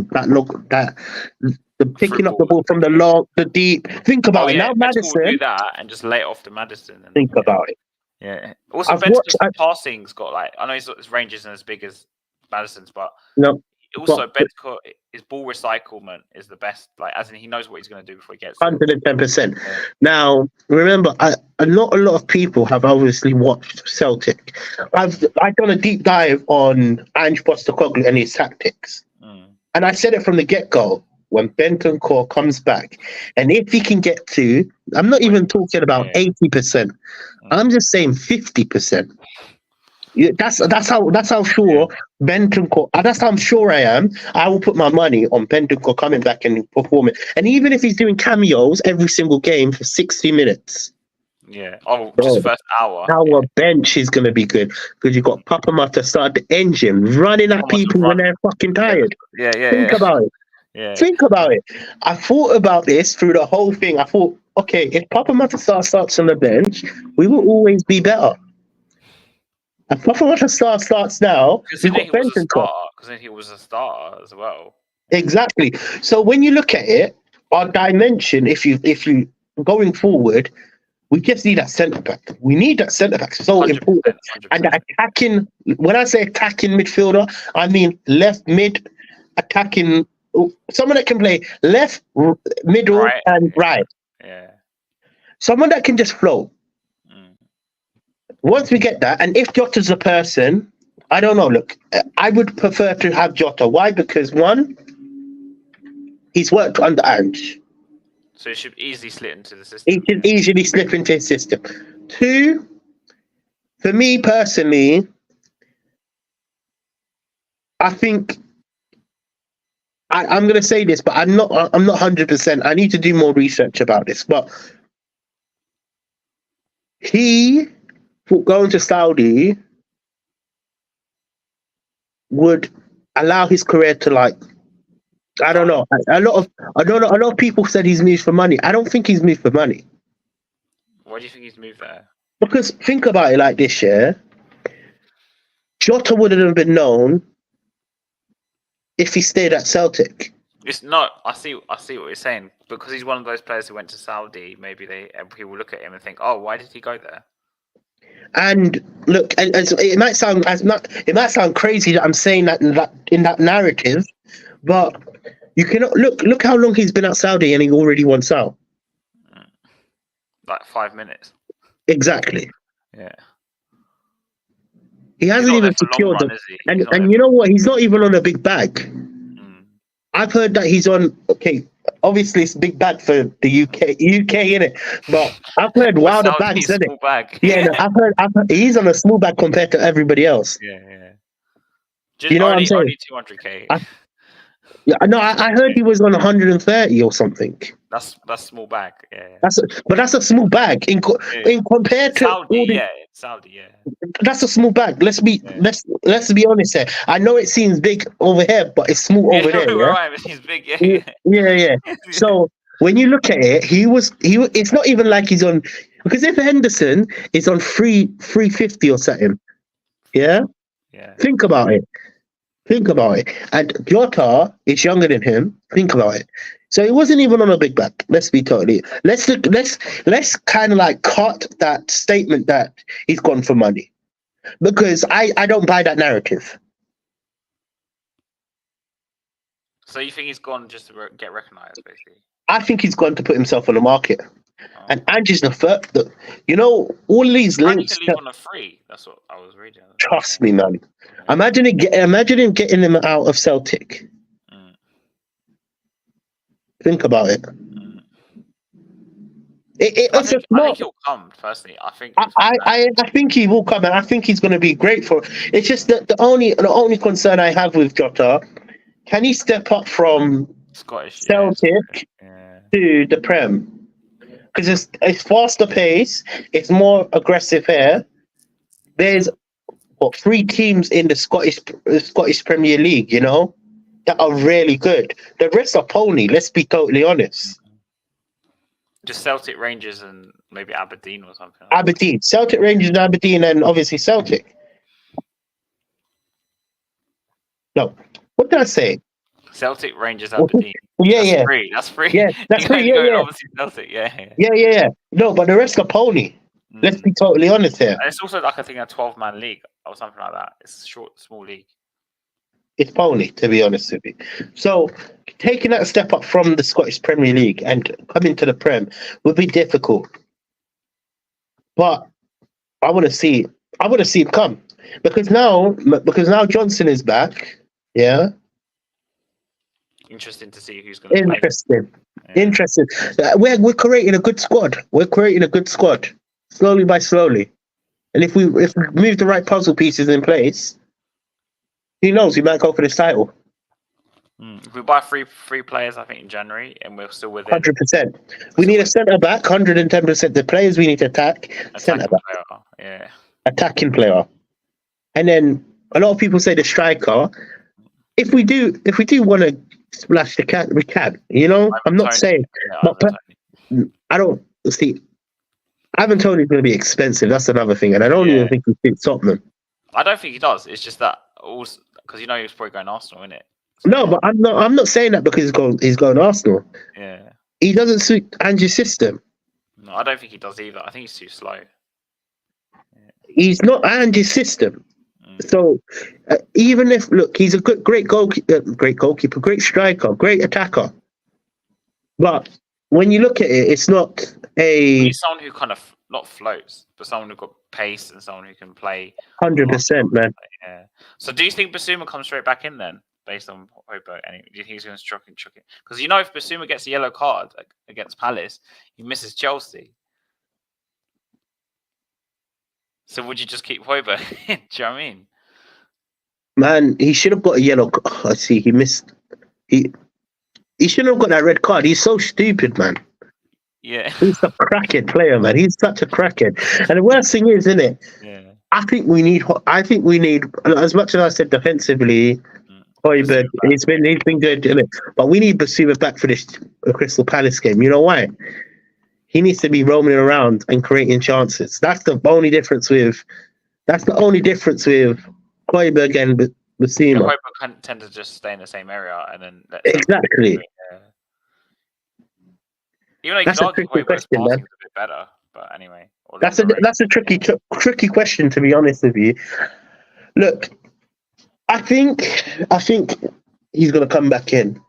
[SPEAKER 2] picking up the ball from the deep. Think about it. Now Madison
[SPEAKER 1] will do that and just lay it off to Madison. And,
[SPEAKER 2] think about it.
[SPEAKER 1] Yeah. Also, Benson's passing's got I know his range isn't as big as Madison's, but
[SPEAKER 2] no.
[SPEAKER 1] Also, Bentancur, his ball recyclement is the best. As in, he knows what he's going to do before he gets
[SPEAKER 2] 110%. Now, remember, not a lot of people have obviously watched Celtic. I've done a deep dive on Ange Postecoglou and his tactics, and I said it from the get-go. When Bentancur comes back, and if he can get to, I'm not even talking about 80%. I'm just saying 50%. Yeah, that's how sure Bentancur. That's how I'm sure I am. I will put my money on Bentancur coming back and performing. And even if he's doing cameos every single game for 60 minutes,
[SPEAKER 1] just first hour.
[SPEAKER 2] Our bench is gonna be good because you got Papa Matasar, the engine, running at people when they're fucking tired. Think about it. Yeah. Think about it. I thought about this through the whole thing. I thought, okay, if Papa Matasar starts on the bench, we will always be better. And Papa Matasar starts now.
[SPEAKER 1] Because then he was a starter as well.
[SPEAKER 2] Exactly. So when you look at it, our dimension, if you going forward, we just need that centre back. We need that centre back. So 100%, important. 100%. And the attacking. When I say attacking midfielder, I mean left mid, attacking. Someone that can play left, middle, and right.
[SPEAKER 1] Yeah.
[SPEAKER 2] Someone that can just float. Once we get that, and if Jota's a person, I don't know. Look, I would prefer to have Jota. Why? Because one, he's worked under Ange.
[SPEAKER 1] So he should easily slip into the system.
[SPEAKER 2] He can easily slip into his system. Two, for me personally, I think I'm going to say this, but I'm not 100%. I need to do more research about this. But he, going to Saudi, would allow his career to I don't know. A lot of people said he's moved for money. I don't think he's moved for money.
[SPEAKER 1] Why do you think he's moved there?
[SPEAKER 2] Because think about it like this, yeah. Jota wouldn't have been known if he stayed at Celtic.
[SPEAKER 1] It's not. I see what you're saying. Because he's one of those players who went to Saudi. Maybe people look at him and think, "Oh, why did he go there?"
[SPEAKER 2] And look, it might sound crazy that I'm saying that in that narrative, but you cannot look how long he's been at Saudi and he already wants out.
[SPEAKER 1] 5 minutes.
[SPEAKER 2] Exactly.
[SPEAKER 1] Yeah.
[SPEAKER 2] He
[SPEAKER 1] He's
[SPEAKER 2] hasn't
[SPEAKER 1] not
[SPEAKER 2] even
[SPEAKER 1] there for long
[SPEAKER 2] secured
[SPEAKER 1] run,
[SPEAKER 2] them.
[SPEAKER 1] is he? He's not
[SPEAKER 2] And you know what? He's not even on a big bag.
[SPEAKER 1] Mm.
[SPEAKER 2] I've heard that he's on. Okay, obviously it's big bag for the UK in it, but I've heard
[SPEAKER 1] But
[SPEAKER 2] wilder
[SPEAKER 1] Saudi,
[SPEAKER 2] bags in it.
[SPEAKER 1] small bag.
[SPEAKER 2] Yeah, no, I've heard he's on a small bag compared to everybody else.
[SPEAKER 1] Yeah. Just
[SPEAKER 2] You know what I'm saying?
[SPEAKER 1] only 200k.
[SPEAKER 2] Yeah, no, I heard he was on 130 or something.
[SPEAKER 1] That's small bag. Yeah.
[SPEAKER 2] But that's a small bag
[SPEAKER 1] Yeah.
[SPEAKER 2] in compared to
[SPEAKER 1] Saudi,
[SPEAKER 2] all the.
[SPEAKER 1] yeah. Saudi, yeah.
[SPEAKER 2] That's a small bag. Let's be honest here. I know it seems big over here, but it's small over there.
[SPEAKER 1] We're
[SPEAKER 2] Yeah,
[SPEAKER 1] right, but he's big. Yeah.
[SPEAKER 2] yeah. So when you look at it, he was. It's not even like he's on, because if Henderson is on 350 or something, yeah.
[SPEAKER 1] Yeah.
[SPEAKER 2] Think about it. And Jota is younger than him. Think about it. So he wasn't even on a big back. Let's be totally. Let's kind of like cut that statement that he's gone for money, because I don't buy that narrative.
[SPEAKER 1] So you think he's gone just to get recognised, basically?
[SPEAKER 2] I think he's gone to put himself on the market.
[SPEAKER 1] Oh.
[SPEAKER 2] And Angie's the first. You know, all these links.
[SPEAKER 1] He can leave on a free. That's what I was reading.
[SPEAKER 2] Trust me, man. Imagine him getting him out of Celtic.
[SPEAKER 1] Mm.
[SPEAKER 2] Think about it.
[SPEAKER 1] Mm.
[SPEAKER 2] I
[SPEAKER 1] think he'll come. Personally, I think.
[SPEAKER 2] I think he will come, and I think he's going to be great for. It's just that the only concern I have with Jota, can he step up from
[SPEAKER 1] Scottish
[SPEAKER 2] Celtic to the Prem? Because it's faster pace, it's more aggressive here. There's 3 teams in the Scottish Premier League, you know, that are really good. The rest are pony. Let's be totally honest.
[SPEAKER 1] Just Celtic, Rangers, and maybe Aberdeen or something.
[SPEAKER 2] Aberdeen, Celtic, Rangers, Aberdeen, and obviously Celtic. No, what did I say?
[SPEAKER 1] Celtic, Rangers, Aberdeen.
[SPEAKER 2] Yeah.
[SPEAKER 1] Free. That's free.
[SPEAKER 2] Yeah, that's free. Yeah.
[SPEAKER 1] Obviously Celtic.
[SPEAKER 2] Yeah. No, but the rest are pony. Let's be totally honest here.
[SPEAKER 1] And it's also like I think a 12-man league or something like that. It's a small league.
[SPEAKER 2] It's pony, to be honest with you. So taking that step up from the Scottish Premier League and coming to the Prem would be difficult. But I want to see him come, because now Johnson is back. Yeah.
[SPEAKER 1] Interesting to see who's going to
[SPEAKER 2] play. Interesting. We're creating a good squad. Slowly by slowly. And if we move the right puzzle pieces in place, who knows? We might go for this title.
[SPEAKER 1] If we buy three players, I think in January, and we're still within
[SPEAKER 2] 100%. We need a centre back. 110%. The players we need to attack. Centre back.
[SPEAKER 1] Yeah.
[SPEAKER 2] Attacking player. And then a lot of people say the striker. If we do want to splash the cat, we can. You know, I'm not saying, but I don't see. Ivan Toney's going to be expensive. That's another thing, and I don't even think he fits Tottenham.
[SPEAKER 1] I don't think he does. It's just that also because he's probably going Arsenal, isn't it?
[SPEAKER 2] So, no, but I'm not saying that because he's going Arsenal.
[SPEAKER 1] Yeah. He
[SPEAKER 2] doesn't suit Angie's system.
[SPEAKER 1] No, I don't think he does either. I think he's too slow.
[SPEAKER 2] Yeah. He's not Angie's system. So even if he's a great goalkeeper, great striker, great attacker, but when you look at it, it's not
[SPEAKER 1] he's someone who kind of not floats, but someone who got pace and someone who can play
[SPEAKER 2] 100%, man.
[SPEAKER 1] Yeah. So do you think Basuma comes straight back in then, based on Hoiberg? And do you think he's going to chuck it? Because if Basuma gets a yellow card against Palace, he misses Chelsea. So would you just keep Hoiberg? Do you know what I mean?
[SPEAKER 2] Man, he should have got a yellow. I see. He missed. He shouldn't have got that red card. He's so stupid, man.
[SPEAKER 1] Yeah.
[SPEAKER 2] He's a crackhead player, man. He's such a crackhead. And the worst thing is, isn't it?
[SPEAKER 1] Yeah.
[SPEAKER 2] I think we need. As much as I said defensively, Hoiberg, he's been good, isn't it? But we need Basuma back for this Crystal Palace game. You know why? He needs to be roaming around and creating chances. That's the only difference with Hoiberg and Basuma.
[SPEAKER 1] Hoiberg can tend to just stay in the same area and then
[SPEAKER 2] exactly.
[SPEAKER 1] Even though that's a tricky question, man. A bit better, but anyway.
[SPEAKER 2] That's a tricky question, to be honest with you. Look, I think he's going to come back in.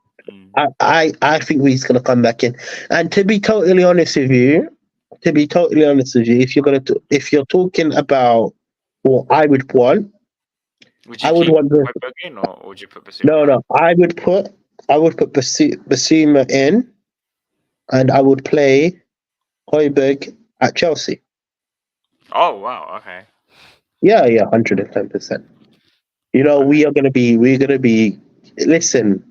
[SPEAKER 2] I think he's going to come back in, and to be totally honest with you, to be totally honest with you, if you're talking about what I would want,
[SPEAKER 1] Would you
[SPEAKER 2] I would
[SPEAKER 1] keep
[SPEAKER 2] want the
[SPEAKER 1] Højbjerg in, or would you put Basuma
[SPEAKER 2] no
[SPEAKER 1] out?
[SPEAKER 2] no. I would put Basuma in, and I would play Højbjerg at Chelsea.
[SPEAKER 1] Oh wow, okay.
[SPEAKER 2] Yeah, yeah, 110%. You know, we're gonna be. Listen,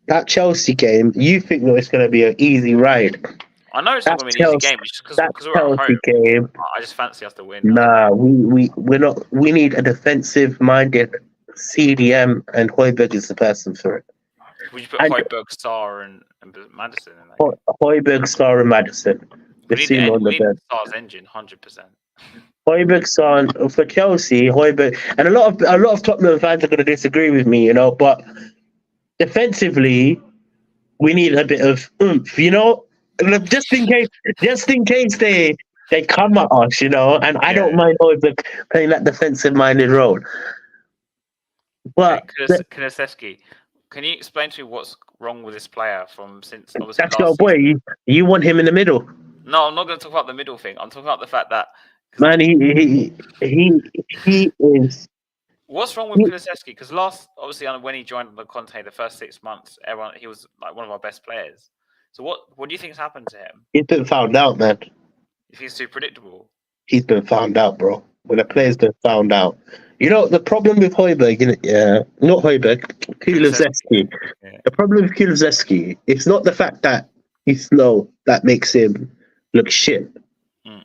[SPEAKER 2] that Chelsea game. You think that it's gonna be an easy ride?
[SPEAKER 1] I know it's not
[SPEAKER 2] That
[SPEAKER 1] going to be an easy
[SPEAKER 2] Chelsea,
[SPEAKER 1] game, it's just
[SPEAKER 2] that
[SPEAKER 1] because we're at home.
[SPEAKER 2] Chelsea game.
[SPEAKER 1] I just fancy us to win. That's all.
[SPEAKER 2] Nah, we're not. We need a defensive-minded CDM, and Højbjerg is the person for it.
[SPEAKER 1] Would you put
[SPEAKER 2] And
[SPEAKER 1] Højbjerg, Star, and Madison in that game?
[SPEAKER 2] Højbjerg, Star, and Madison.
[SPEAKER 1] We need the
[SPEAKER 2] Basuma on the
[SPEAKER 1] we need
[SPEAKER 2] bench.
[SPEAKER 1] Star's engine, 100%.
[SPEAKER 2] Højbjerg, Star for Chelsea. Højbjerg, and a lot of Tottenham fans are going to disagree with me, but defensively, we need a bit of oomph, just in case they come at us, and I don't mind Højbjerg playing that defensive-minded role. But
[SPEAKER 1] Kulusevski, can you explain to me what's wrong with this player from since obviously
[SPEAKER 2] that's
[SPEAKER 1] last
[SPEAKER 2] your
[SPEAKER 1] season?
[SPEAKER 2] boy. You want him in the middle,
[SPEAKER 1] No, I'm not going to talk about the middle thing. I'm talking about the fact that
[SPEAKER 2] man. He is.
[SPEAKER 1] what's wrong with Kulusevski? Because obviously, when he joined the Conte, the first 6 months, he was like one of our best players. So what do you think's happened to him?
[SPEAKER 2] He's been found out, man.
[SPEAKER 1] If he's too predictable.
[SPEAKER 2] He's been found out, bro. When a player's been found out, the problem with Højbjerg, not Højbjerg, Kulusevski.
[SPEAKER 1] Yeah.
[SPEAKER 2] The problem with Kulusevski, it's not the fact that he's slow that makes him look shit.
[SPEAKER 1] Mm.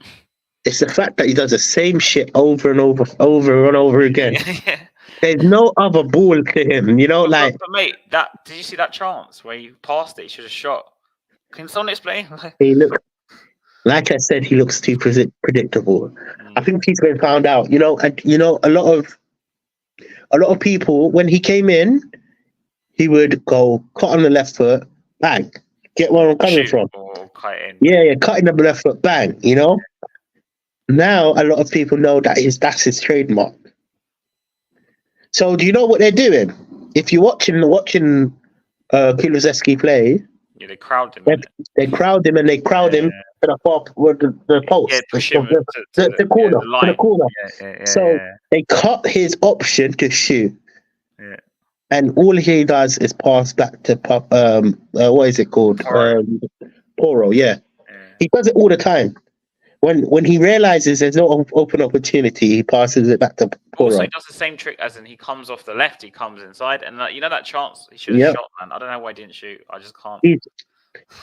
[SPEAKER 2] It's the fact that he does the same shit over and over again.
[SPEAKER 1] Yeah.
[SPEAKER 2] There's no other ball to him,
[SPEAKER 1] But mate, did you see that chance where he passed it? He should have shot. Can someone explain?
[SPEAKER 2] he looks, like I said, he looks too predictable. I think he's been found out, and a lot of people, when he came in, he would go cut on the left foot, bang, get where I'm coming from.
[SPEAKER 1] Or cut in.
[SPEAKER 2] Yeah, cutting the left foot, bang. Now a lot of people know that's his trademark. So do you know what they're doing? If you're watching Kulusevski play,
[SPEAKER 1] yeah, they crowd him.
[SPEAKER 2] They crowd him and they crowd him to the far the post,
[SPEAKER 1] push him
[SPEAKER 2] the corner, to the corner. So they cut his option to shoot.
[SPEAKER 1] Yeah.
[SPEAKER 2] And all he does is pass back to what is it called? Poro, yeah. He does it all the time. When he realizes there's no open opportunity, he passes it back to Poro.
[SPEAKER 1] Also, he does the same trick as in he comes off the left, he comes inside, and that chance he should have shot, man. I don't know why he didn't shoot. I just can't.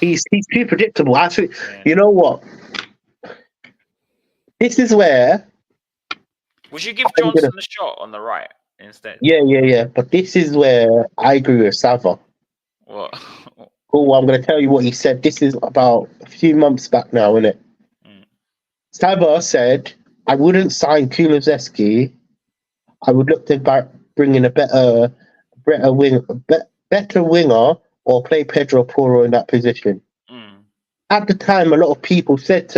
[SPEAKER 2] He's too predictable. I think you know what? This is where.
[SPEAKER 1] Would you give Johnson a shot on the right instead?
[SPEAKER 2] Yeah. But this is where I agree with Sava.
[SPEAKER 1] What?
[SPEAKER 2] Oh, I'm going to tell you what he said. This is about a few months back now, isn't it? Sava said, I wouldn't sign Kulusevski. I would look to bring in a better winger or play Pedro Porro in that position. At the time, a lot of people said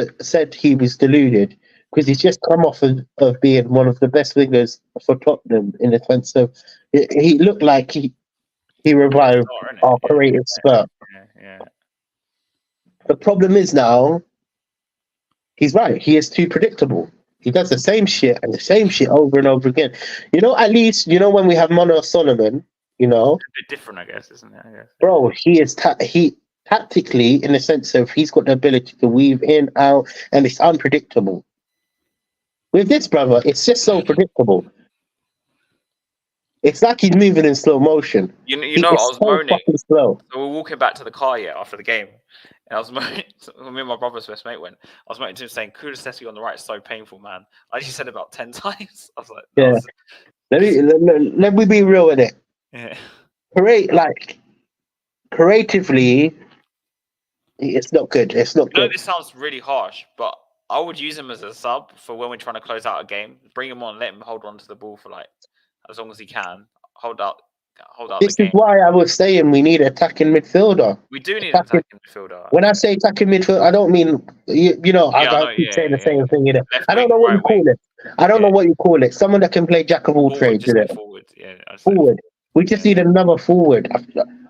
[SPEAKER 2] he was deluded because he's just come off of being one of the best wingers for Tottenham in the sense of he looked like he revived our creative spurt.
[SPEAKER 1] Yeah.
[SPEAKER 2] The problem is now, he's right. He is too predictable. He does the same shit and the same shit over and over again. At least, when we have Mono Solomon,
[SPEAKER 1] It's a bit different, I guess, isn't it? I guess.
[SPEAKER 2] Bro, he is tactically, in the sense of he's got the ability to weave in, out, and it's unpredictable. With this brother, it's just so predictable. It's like he's moving in slow motion.
[SPEAKER 1] I was moaning.
[SPEAKER 2] Fucking slow.
[SPEAKER 1] So we're walking back to the car after the game. And I was moaning, me and my brother's best mate went. I was moaning to him saying, Kulusevski on the right is so painful, man. I actually said it about 10 times. I was like,
[SPEAKER 2] yeah. Let me be real with it.
[SPEAKER 1] Yeah.
[SPEAKER 2] Creatively, it's not good. It's not good.
[SPEAKER 1] This sounds really harsh, but I would use him as a sub for when we're trying to close out a game. Bring him on, let him hold on to the ball for as long as he can. Hold out.
[SPEAKER 2] This is why I was saying we need an attacking midfielder.
[SPEAKER 1] We do need an attacking midfielder.
[SPEAKER 2] When I say attacking midfielder, I don't mean I keep saying the same thing. I don't know what you call it. I don't know what you call it. Someone that can play jack of all trades.
[SPEAKER 1] Forward. Yeah.
[SPEAKER 2] Forward. We just need another forward.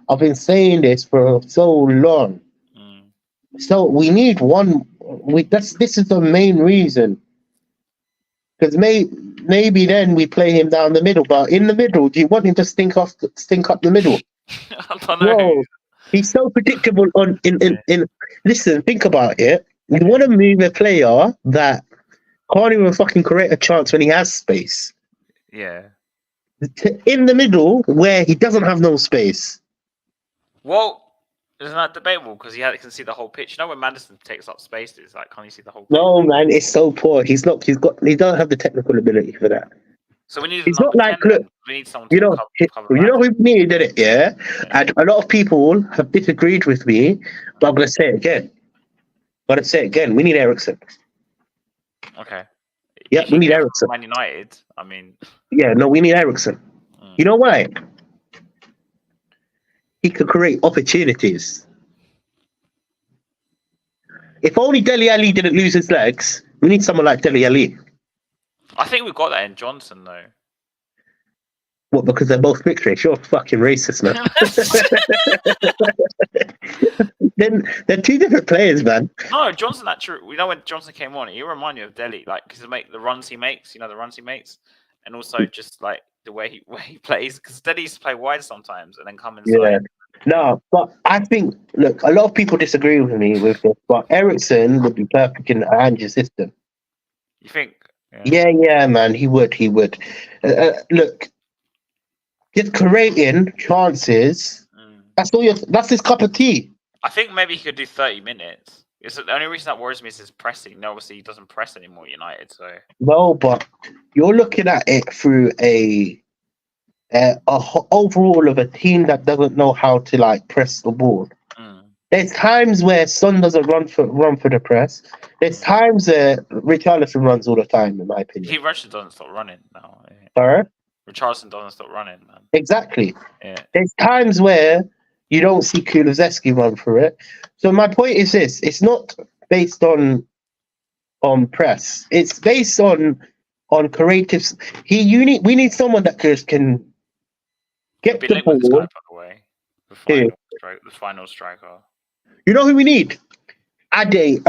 [SPEAKER 2] I've been saying this for so long. So we need one This is the main reason. Because maybe then we play him down the middle, but in the middle, do you want him to stink up the middle?
[SPEAKER 1] I don't know.
[SPEAKER 2] No, he's so predictable. In listen, think about it. You want to move a player that can't even fucking create a chance when he has space
[SPEAKER 1] Yeah.
[SPEAKER 2] in the middle where he doesn't have no space.
[SPEAKER 1] Well, isn't that debatable? Because he can see the whole pitch. You know, when Madison takes up space, it's like, can't you see the whole pitch?
[SPEAKER 2] No, man, it's so poor. He don't have the technical ability for that.
[SPEAKER 1] So we need
[SPEAKER 2] He's
[SPEAKER 1] a
[SPEAKER 2] not
[SPEAKER 1] number
[SPEAKER 2] like
[SPEAKER 1] 10.
[SPEAKER 2] look.
[SPEAKER 1] We need someone
[SPEAKER 2] You
[SPEAKER 1] to
[SPEAKER 2] know,
[SPEAKER 1] cover
[SPEAKER 2] you know
[SPEAKER 1] Madison.
[SPEAKER 2] who needed it, yeah? And a lot of people have disagreed with me, but I'm gonna say it again. We need Ericsson.
[SPEAKER 1] Okay.
[SPEAKER 2] Yeah,
[SPEAKER 1] If
[SPEAKER 2] we
[SPEAKER 1] you
[SPEAKER 2] need
[SPEAKER 1] get
[SPEAKER 2] Ericsson.
[SPEAKER 1] Man United, I mean.
[SPEAKER 2] Yeah, no, we need Ericsson. You know why? He could create opportunities. If only Dele Alli didn't lose his legs, we need someone like Dele Alli.
[SPEAKER 1] I think we've got that in Johnson, though.
[SPEAKER 2] What, because they're both mixed race? You're fucking racist, man. Then they're two different players, man.
[SPEAKER 1] No, Johnson, actually, you know, when Johnson came on, he remind you of Dele, like, because the runs he makes, you know, the runs he makes, and also just like the way he plays. Because Dele used to play wide sometimes and then come inside.
[SPEAKER 2] Yeah. No, but I think, look, a lot of people disagree with me with this, but Ericsson would be perfect in Ange's system.
[SPEAKER 1] You think?
[SPEAKER 2] Yeah, man, he would. Look, just creating chances. That's his cup of tea.
[SPEAKER 1] I think maybe he could do 30 minutes. It's the only reason that worries me is his pressing. No, obviously he doesn't press anymore at United. So
[SPEAKER 2] no, but you're looking at it through overall of a team that doesn't know how to like press the ball. There's times where Son doesn't run for the press. There's times where Richarlison runs all the time, in my opinion.
[SPEAKER 1] He Richardson doesn't stop running now.
[SPEAKER 2] Sorry?
[SPEAKER 1] Richarlison doesn't stop running, man.
[SPEAKER 2] Exactly.
[SPEAKER 1] Yeah.
[SPEAKER 2] There's times where you don't see Kulusevski run for it. So my point is this: it's not based on press. It's based on creative. We need someone that can get the ball.
[SPEAKER 1] This guy, by the way, the final striker.
[SPEAKER 2] You know who we need? Ade.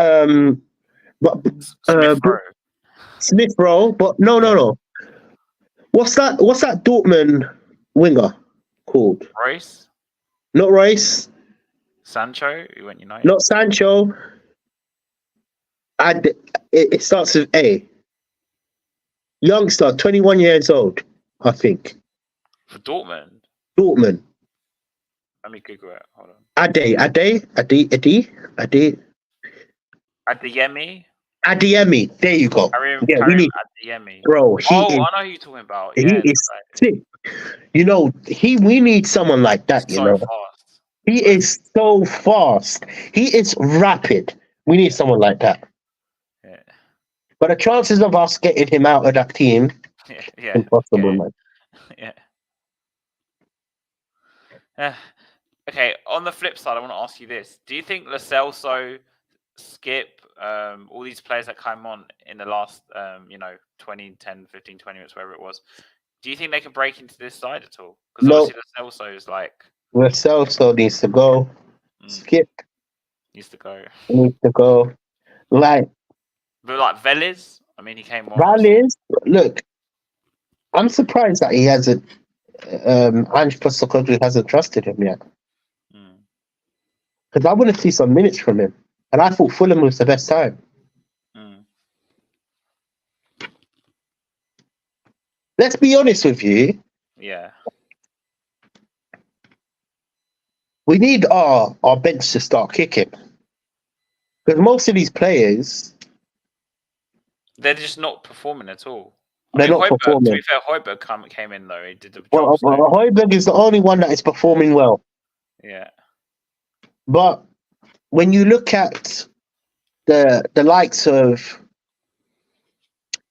[SPEAKER 2] Smith Rowe. But no. What's that Dortmund winger called?
[SPEAKER 1] Royce.
[SPEAKER 2] Not Royce.
[SPEAKER 1] Sancho, who went United.
[SPEAKER 2] Not Sancho. It starts with A. Youngster, 21 years old, I think.
[SPEAKER 1] For Dortmund. Let me Google it. Hold on.
[SPEAKER 2] Adeyemi. Adeyemi. There you go. We need
[SPEAKER 1] Adeyemi.
[SPEAKER 2] Bro,
[SPEAKER 1] I know who you're talking about.
[SPEAKER 2] He is sick. You know, we need someone like that.
[SPEAKER 1] You know, fast.
[SPEAKER 2] He is so fast. He is rapid. We need someone like that. Yeah. But the chances of us getting him out of that team, impossible, man.
[SPEAKER 1] Yeah. Okay. On the flip side, I want to ask you this: do you think Lo Celso, Skip, all these players that came on in the last, 20, 10, 15, 20 minutes, whatever it was, do you think they can break into this side at all? Because obviously Lo Celso is like...
[SPEAKER 2] Lo Celso needs to go. Skip
[SPEAKER 1] needs to go.
[SPEAKER 2] But
[SPEAKER 1] like Vélez, I mean, he came on.
[SPEAKER 2] Vélez, look, I'm surprised that he hasn't... Ange Postecoglou hasn't trusted him yet. Because I want to see some minutes from him. And I thought Fulham was the best time. Let's be honest with you.
[SPEAKER 1] Yeah.
[SPEAKER 2] We need our bench to start kicking. Because most of these players...
[SPEAKER 1] they're just not performing at all.
[SPEAKER 2] They're not performing.
[SPEAKER 1] To be fair, Højbjerg came in, though. He did the job.
[SPEAKER 2] Well, Højbjerg is the only one that is performing well.
[SPEAKER 1] Yeah.
[SPEAKER 2] But when you look at the likes of...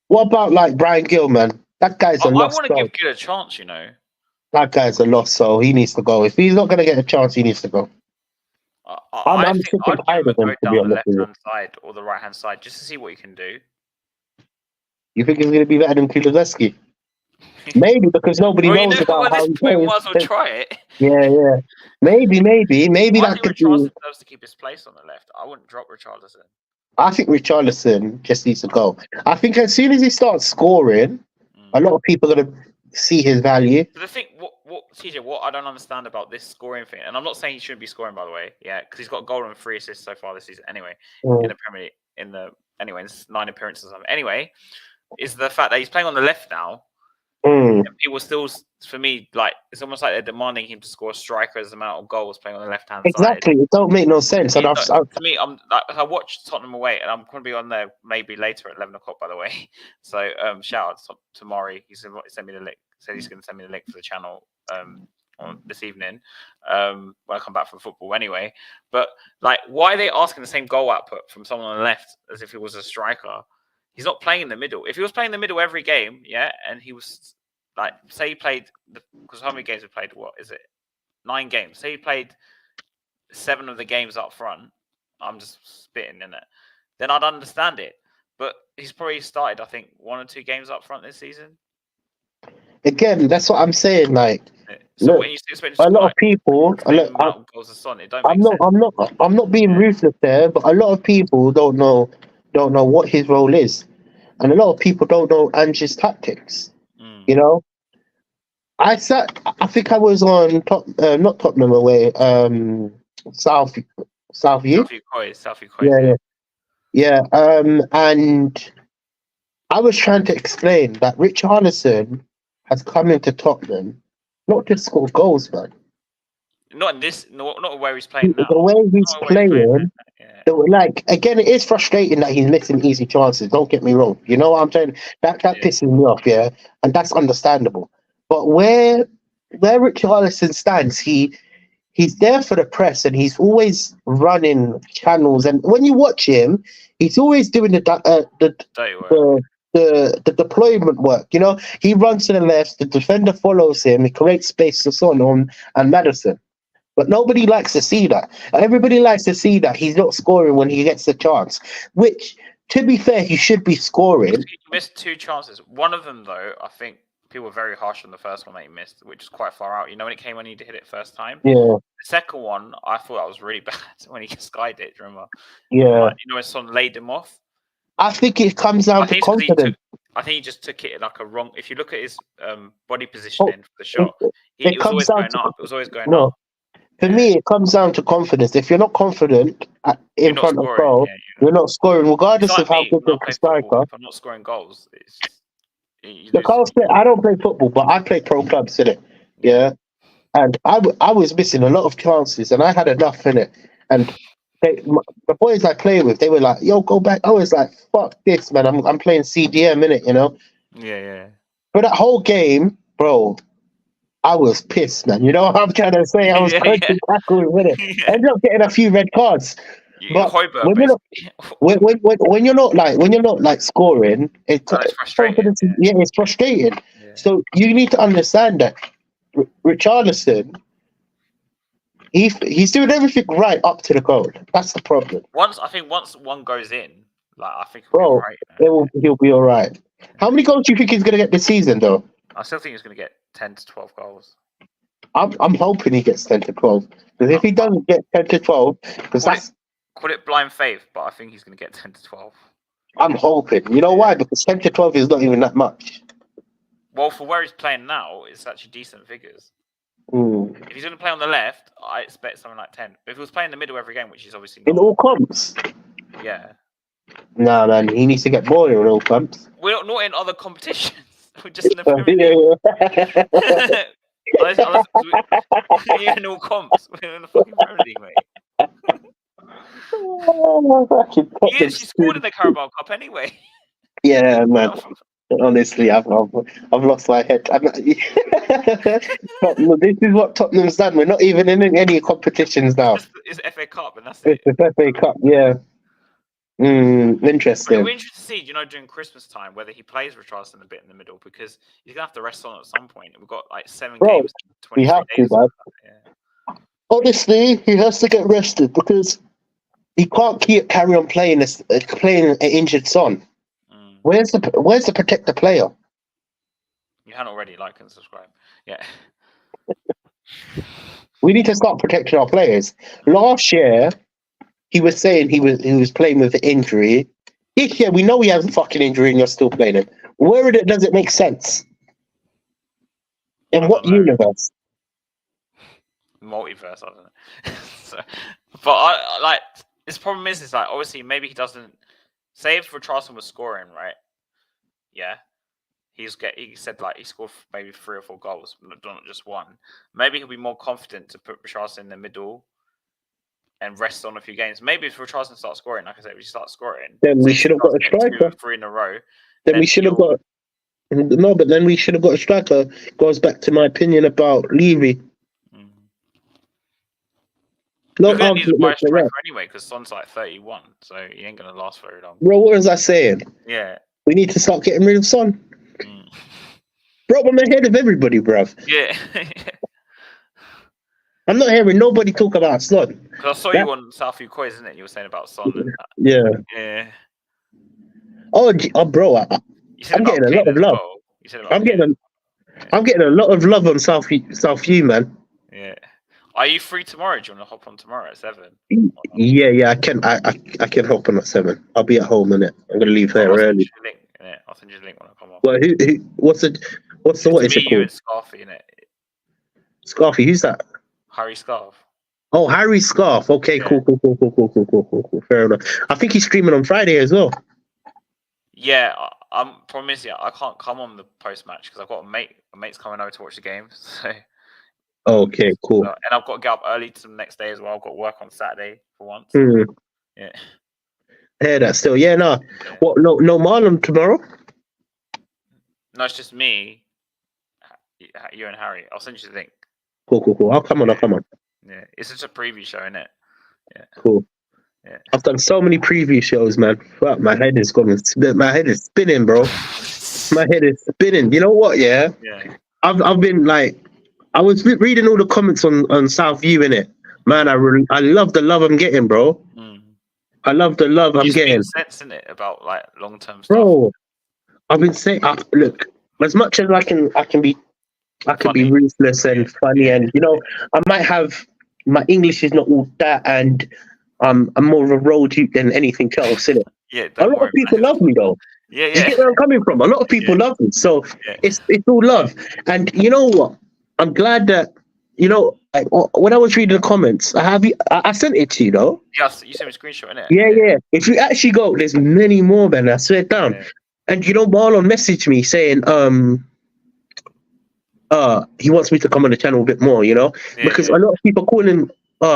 [SPEAKER 2] What about like Brian Gilman? That guy's a lost soul.
[SPEAKER 1] I want to give Gil a chance, you know.
[SPEAKER 2] That guy's a lost soul. He needs to go. If he's not going to get a chance, he needs to go.
[SPEAKER 1] I'm sick and tired of him, to be honest. The left-hand side or the right-hand side, just to see what he can do.
[SPEAKER 2] You think he's going to be better than Kulusevski? Maybe, because nobody knows about how he plays.
[SPEAKER 1] We might as well try it.
[SPEAKER 2] Yeah. Maybe that could be...
[SPEAKER 1] Richarlison deserves to keep his place on the left. I wouldn't drop Richarlison.
[SPEAKER 2] I think Richarlison just needs to go. I think as soon as he starts scoring, a
[SPEAKER 1] Mm.
[SPEAKER 2] lot of people are gonna see his value.
[SPEAKER 1] So the thing, TJ, what I don't understand about this scoring thing, and I'm not saying he shouldn't be scoring, by the way, yeah, because he's got a goal and 3 assists so far this season. Anyway, in
[SPEAKER 2] Mm,
[SPEAKER 1] the Premier League, anyway, it's 9 appearances or something. Anyway, is the fact that he's playing on the left now.
[SPEAKER 2] mm.
[SPEAKER 1] People still, for me, like it's almost like they're demanding him to score a striker's amount of goals playing on the left hand side.
[SPEAKER 2] Exactly, it don't make no sense. And
[SPEAKER 1] To me, I'm like, I watched Tottenham away, and I'm going to be on there maybe later at 11 o'clock. By the way, so shout out to Maury. He sent me the link. Said he's going to send me the link for the channel on this evening when I come back from football. Anyway, but like, why are they asking the same goal output from someone on the left as if he was a striker? He's not playing in the middle. If he was playing in the middle every game, yeah, and he was like, say he played because how many games have played? What is it? 9 games. Say he played 7 of the games up front. I'm just spitting in it. Then I'd understand it. But he's probably started, I think, 1 or 2 games up front this season.
[SPEAKER 2] again, that's what I'm saying. Like,
[SPEAKER 1] So
[SPEAKER 2] look,
[SPEAKER 1] when you expect to
[SPEAKER 2] a
[SPEAKER 1] score
[SPEAKER 2] lot of
[SPEAKER 1] like
[SPEAKER 2] people.
[SPEAKER 1] the same amount of goals as Son, it don't make sense.
[SPEAKER 2] I'm not being ruthless there, but a lot of people don't know what his role is, and a lot of people don't know Ange's tactics.
[SPEAKER 1] Mm.
[SPEAKER 2] You know, I think I was on not Tottenham away, South Southview.
[SPEAKER 1] Southie Coys,
[SPEAKER 2] Yeah,
[SPEAKER 1] yeah.
[SPEAKER 2] yeah, yeah. And I was trying to explain that Richarlison has come into Tottenham not to score goals, man.
[SPEAKER 1] Not in this, not where he's playing
[SPEAKER 2] The
[SPEAKER 1] now.
[SPEAKER 2] way he's
[SPEAKER 1] Not where he's playing
[SPEAKER 2] playing,
[SPEAKER 1] now. Yeah.
[SPEAKER 2] like again, it is frustrating that he's missing easy chances. Don't get me wrong. You know what I'm saying? That
[SPEAKER 1] Yeah.
[SPEAKER 2] pisses me off, yeah, and that's understandable. But where Richarlison stands, he's there for the press, and he's always running channels. And when you watch him, he's always doing
[SPEAKER 1] Dirty work.
[SPEAKER 2] the the deployment work. You know, he runs to the left, the defender follows him, he creates space for Son and Madison. But nobody likes to see that. Everybody likes to see that he's not scoring when he gets the chance. Which, to be fair, he should be scoring.
[SPEAKER 1] He missed 2 chances. One of them, though, I think people were very harsh on the first one that he missed, which is quite far out. You know, when it came when he hit it first time.
[SPEAKER 2] Yeah,
[SPEAKER 1] The second one, I thought that was really bad when he skied it. Do you remember?
[SPEAKER 2] yeah.
[SPEAKER 1] Like, when Son laid him off.
[SPEAKER 2] I think it comes down to confidence.
[SPEAKER 1] I think he just took it like a wrong. If you look at his body positioning for the shot,
[SPEAKER 2] It
[SPEAKER 1] it was
[SPEAKER 2] comes
[SPEAKER 1] always
[SPEAKER 2] down
[SPEAKER 1] going
[SPEAKER 2] to
[SPEAKER 1] up. It was always going
[SPEAKER 2] no.
[SPEAKER 1] up.
[SPEAKER 2] For me, it comes down to confidence. If you're not confident
[SPEAKER 1] You're
[SPEAKER 2] in
[SPEAKER 1] not
[SPEAKER 2] front of
[SPEAKER 1] scoring.
[SPEAKER 2] goal,
[SPEAKER 1] Yeah,
[SPEAKER 2] you're not scoring,
[SPEAKER 1] it's
[SPEAKER 2] regardless
[SPEAKER 1] like
[SPEAKER 2] of how
[SPEAKER 1] me
[SPEAKER 2] good
[SPEAKER 1] when I
[SPEAKER 2] the
[SPEAKER 1] play football.
[SPEAKER 2] striker.
[SPEAKER 1] If I'm not scoring goals, you
[SPEAKER 2] Look,
[SPEAKER 1] lose.
[SPEAKER 2] I don't play football, but I play pro clubs in it. Yeah, and I was missing a lot of chances, and I had enough in it. And the boys I play with, they were like, "Yo, go back." I was like, "Fuck this, man! I'm playing CDM in it," you know.
[SPEAKER 1] Yeah.
[SPEAKER 2] But that whole game, bro, I was pissed, man. You know what I'm trying to say? I was
[SPEAKER 1] Yeah.
[SPEAKER 2] crunching tackles with it. I
[SPEAKER 1] Yeah.
[SPEAKER 2] ended up getting a few red cards. But
[SPEAKER 1] Hoiberg,
[SPEAKER 2] when you're not
[SPEAKER 1] basically.
[SPEAKER 2] when you're not like scoring,
[SPEAKER 1] It's frustrating.
[SPEAKER 2] confidence. Yeah, it's frustrating.
[SPEAKER 1] Yeah.
[SPEAKER 2] So you need to understand that Richarlison, he's doing everything right up to the goal. That's the problem,
[SPEAKER 1] Once one goes in, like I think he'll be all
[SPEAKER 2] bro.
[SPEAKER 1] right.
[SPEAKER 2] He'll be all right. How many goals do you think he's gonna get this season, though?
[SPEAKER 1] I still think he's going to get 10 to 12 goals.
[SPEAKER 2] I'm hoping he gets 10 to 12. Because if he doesn't get 10 to 12, because
[SPEAKER 1] Call it blind faith, but I think he's going to get 10 to 12.
[SPEAKER 2] I'm hoping. You know why? Because 10 to 12 is not even that much.
[SPEAKER 1] Well, for where he's playing now, it's actually decent figures.
[SPEAKER 2] Mm.
[SPEAKER 1] If he's going to play on the left, I expect something like 10. But if he was playing in the middle every game, which he's obviously not.
[SPEAKER 2] In all comps?
[SPEAKER 1] Yeah.
[SPEAKER 2] No, man. He needs to get more in all comps.
[SPEAKER 1] We're not in other competitions. We're just in the Premier League. unless you're in all comps. We're in the fucking Premier League, mate. He actually scored in the Carabao Cup anyway.
[SPEAKER 2] Yeah, man. Honestly, I've lost my head. This is what Tottenham's done. We're not even in any competitions now.
[SPEAKER 1] It's FA Cup, and that's it.
[SPEAKER 2] It's the FA Cup, yeah. Interesting.
[SPEAKER 1] It'll be interesting to see, during Christmas time, whether he plays Richarlison a bit in the middle, because he's gonna have to rest on at some point. We've got like 7 games, 23 days.
[SPEAKER 2] Yeah. Honestly, he has to get rested because he can't carry on playing an injured Son. Where's the protector player?
[SPEAKER 1] You hadn't already, like and subscribe. Yeah.
[SPEAKER 2] We need to start protecting our players. Last year, he was saying he was playing with an injury. Yeah, we know he has a fucking injury and you're still playing him. Where does it make sense? In
[SPEAKER 1] I
[SPEAKER 2] what
[SPEAKER 1] don't know.
[SPEAKER 2] universe?
[SPEAKER 1] Multiverse, I don't know. So, but I like his problem is like obviously maybe he doesn't say if Richarlison was scoring, right? Yeah. He said like he scored maybe 3 or 4 goals, not just one. Maybe he'll be more confident to put Richarlison in the middle and rest on a few games. Maybe if Richarlison starts scoring, like I said, if he starts scoring,
[SPEAKER 2] Then we
[SPEAKER 1] say
[SPEAKER 2] should have got a
[SPEAKER 1] starts getting 2 or
[SPEAKER 2] striker.
[SPEAKER 1] 3 in a row,
[SPEAKER 2] Then we should have got no, but then we should have got a striker. Goes back to my opinion about Levy.
[SPEAKER 1] We're
[SPEAKER 2] No
[SPEAKER 1] gonna need to
[SPEAKER 2] argument.
[SPEAKER 1] buy a striker
[SPEAKER 2] Right.
[SPEAKER 1] anyway because Son's like 31, so he ain't gonna last very long.
[SPEAKER 2] Bro, what was I saying?
[SPEAKER 1] Yeah.
[SPEAKER 2] We need to start getting rid of Son. Bro, I'm ahead of everybody, bruv.
[SPEAKER 1] Yeah.
[SPEAKER 2] I'm not hearing nobody talk about Son.
[SPEAKER 1] Because I saw you on South Quiz, isn't it? You were saying about Son and that.
[SPEAKER 2] Yeah.
[SPEAKER 1] Yeah.
[SPEAKER 2] Oh, bro, I'm getting a lot of love.
[SPEAKER 1] Well.
[SPEAKER 2] I'm getting a lot of love on South U, man.
[SPEAKER 1] Yeah. Are you free tomorrow? Do you want to hop on tomorrow at 7?
[SPEAKER 2] Yeah, I can. I can hop on at 7. I'll be at home in it. I'm gonna leave here early.
[SPEAKER 1] I'll send you the link when I come up.
[SPEAKER 2] Well, what's the what is it
[SPEAKER 1] You
[SPEAKER 2] called?
[SPEAKER 1] and Scarfy, innit?
[SPEAKER 2] Scarfy, who's that?
[SPEAKER 1] Harry Scarf.
[SPEAKER 2] Oh, Harry Scarf. Okay,
[SPEAKER 1] Yeah.
[SPEAKER 2] Cool. Fair enough. I think he's streaming on Friday as well.
[SPEAKER 1] Yeah, I'm promise you, I can't come on the post match because I've got a mate's coming over to watch the game. So.
[SPEAKER 2] Okay, cool.
[SPEAKER 1] And I've got to get up early to the next day as well. I've got work on Saturday for once. Yeah.
[SPEAKER 2] Yeah, that's still. Yeah, no. Yeah. What? No Marlon tomorrow?
[SPEAKER 1] No, it's just me, you and Harry. I'll send you the link.
[SPEAKER 2] Cool. I'll come on.
[SPEAKER 1] Yeah, it's just a preview show, isn't it? Yeah.
[SPEAKER 2] Cool.
[SPEAKER 1] Yeah.
[SPEAKER 2] I've done so many preview shows, man. Fuck, my head is going. My head is spinning, bro. My head is spinning. You know what? Yeah.
[SPEAKER 1] Yeah.
[SPEAKER 2] I've been like, I was reading all the comments on South View, innit? Man, I love the love I'm getting, bro. I love the love I'm getting.
[SPEAKER 1] Sense in it about like long-term stuff.
[SPEAKER 2] Bro, I've been saying, look, as much as I can be ruthless and funny, and you know, I might have my English is not all that, and I'm more of a road dude than anything else, innit?
[SPEAKER 1] Yeah,
[SPEAKER 2] a lot of people love me though.
[SPEAKER 1] Yeah.
[SPEAKER 2] You get where I'm coming from? A lot of people love me, so it's all love. And you know what? I'm glad that, you know, like, when I was reading the comments, I sent it to you, though.
[SPEAKER 1] Yes, you sent me a screenshot, innit?
[SPEAKER 2] Yeah. If you actually go, there's many more, man. I swear down. Yeah. And you know, Marlon messaged me saying, he wants me to come on the channel a bit more, you know, because a lot of people calling,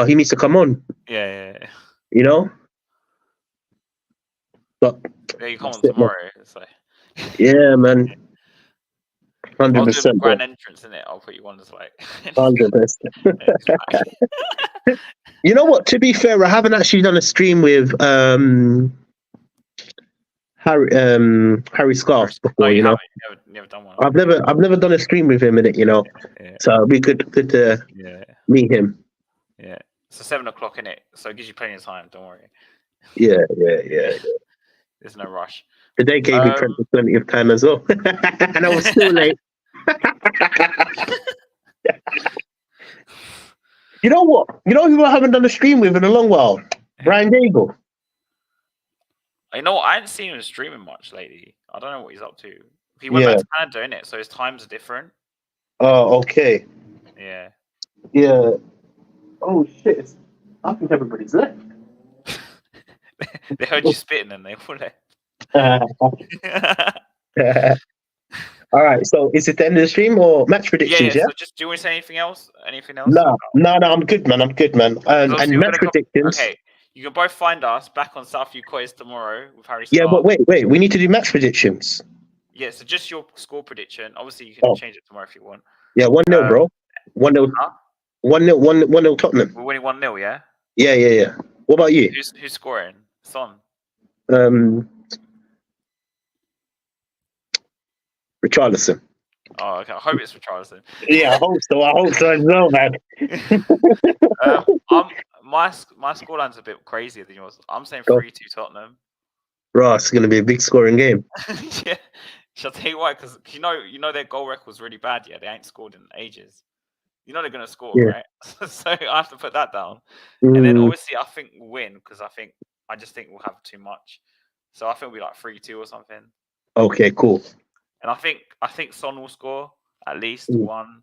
[SPEAKER 2] he needs to come on.
[SPEAKER 1] Yeah.
[SPEAKER 2] You know. But
[SPEAKER 1] yeah, you come on tomorrow. It's like,
[SPEAKER 2] yeah, man. 100%.
[SPEAKER 1] Grand entrance, in it. I'll put you on as like
[SPEAKER 2] 100%. You know what? To be fair, I haven't actually done a stream with Harry Scarf before. You know,
[SPEAKER 1] never done one.
[SPEAKER 2] I've never done a stream with him in it. You know, so it'd be good to meet him.
[SPEAKER 1] Yeah, it's 7 o'clock in it, so it gives you plenty of time. Don't worry.
[SPEAKER 2] Yeah.
[SPEAKER 1] There's no rush.
[SPEAKER 2] The day gave me plenty of time as well, and I was still late. You know what? You know who I haven't done a stream with in a long while? Brian Daigle.
[SPEAKER 1] You know what? I haven't seen him streaming much lately. I don't know what he's up to. He went back to Canada, innit? So his times are different.
[SPEAKER 2] Oh, okay.
[SPEAKER 1] Yeah.
[SPEAKER 2] Oh shit! I think everybody's left.
[SPEAKER 1] They heard you spitting and they all left.
[SPEAKER 2] All right, so is it the end of the stream or match predictions? Yeah.
[SPEAKER 1] So just, do you want to say anything else?
[SPEAKER 2] No, I'm good, man. And match predictions.
[SPEAKER 1] Okay, you can both find us back on Southview Quiz tomorrow with Harry.
[SPEAKER 2] Yeah, but wait, we need to do match predictions.
[SPEAKER 1] Yeah, so just your score prediction. Obviously, you can change it tomorrow if you want.
[SPEAKER 2] Yeah, 1-0, bro. 1-0. 1-0 Tottenham.
[SPEAKER 1] We're winning 1-0, yeah.
[SPEAKER 2] Yeah. What about you?
[SPEAKER 1] Who's scoring? Son.
[SPEAKER 2] Richarlison.
[SPEAKER 1] Oh, okay. I hope it's Richarlison.
[SPEAKER 2] Yeah, I hope so as well, man.
[SPEAKER 1] My scoreline's a bit crazier than yours. I'm saying 3-2 Tottenham.
[SPEAKER 2] Bro, it's going to be a big scoring game.
[SPEAKER 1] Yeah. Shall I tell you why? Because you know their goal record's really bad. Yeah, they ain't scored in ages. You know they're going to score,
[SPEAKER 2] Yeah.
[SPEAKER 1] right? So I have to put that down. And then obviously I think we'll win because I just think we'll have too much. So I think we'll be like 3-2 or something.
[SPEAKER 2] Okay, cool.
[SPEAKER 1] And I think Son will score at least
[SPEAKER 2] Mm.
[SPEAKER 1] one.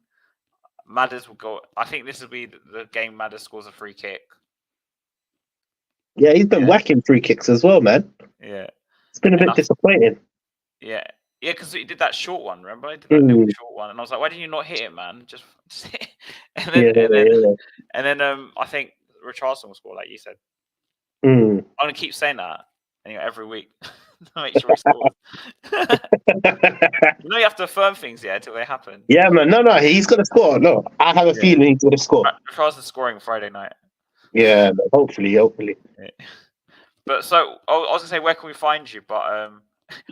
[SPEAKER 1] Madders will go. I think this will be the game Madders scores a free kick.
[SPEAKER 2] Yeah, he's been whacking free kicks as well, man.
[SPEAKER 1] Yeah.
[SPEAKER 2] It's been a bit disappointing.
[SPEAKER 1] Yeah. Yeah, because he did that short one, remember? He did that little short one. And I was like, why didn't you not hit it, man? Just hit it. And then I think Richarlison will score, like you said. I'm going to keep saying that every week. Make sure he scores. You have to affirm things, until they happen.
[SPEAKER 2] Yeah, man. No, he's going to score. No, I have a feeling he's going to score.
[SPEAKER 1] Richarlison's scoring Friday night.
[SPEAKER 2] Yeah, hopefully.
[SPEAKER 1] Yeah. But so, I was going to say, where can we find you? But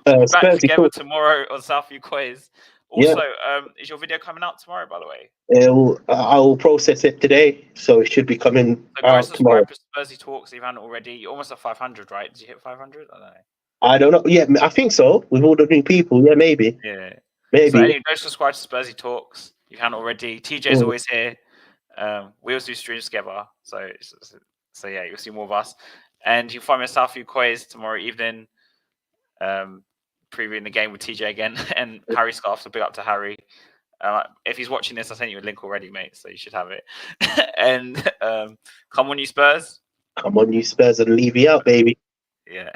[SPEAKER 1] we'll be back together tomorrow on Southview Quiz. Also, is your video coming out tomorrow, by the way?
[SPEAKER 2] I will process it today, so it should be coming out tomorrow.
[SPEAKER 1] Subscribe to Spursy Talks if you haven't already. You're almost at 500, right? Did you hit 500? I don't know.
[SPEAKER 2] I don't know. Yeah, I think so. With all the new people, yeah, maybe.
[SPEAKER 1] Yeah,
[SPEAKER 2] maybe.
[SPEAKER 1] So anyway, go subscribe to Spursy Talks if you haven't already. TJ's always here. We also do streams together, so yeah, you'll see more of us. And you'll find me at Southview Quiz tomorrow evening. Previewing the game with TJ again and Harry Scarf, so big up to Harry. If he's watching this, I sent you a link already, mate, so you should have it. And come on, you Spurs.
[SPEAKER 2] Come on, you Spurs, and leave me out, baby.
[SPEAKER 1] Yeah.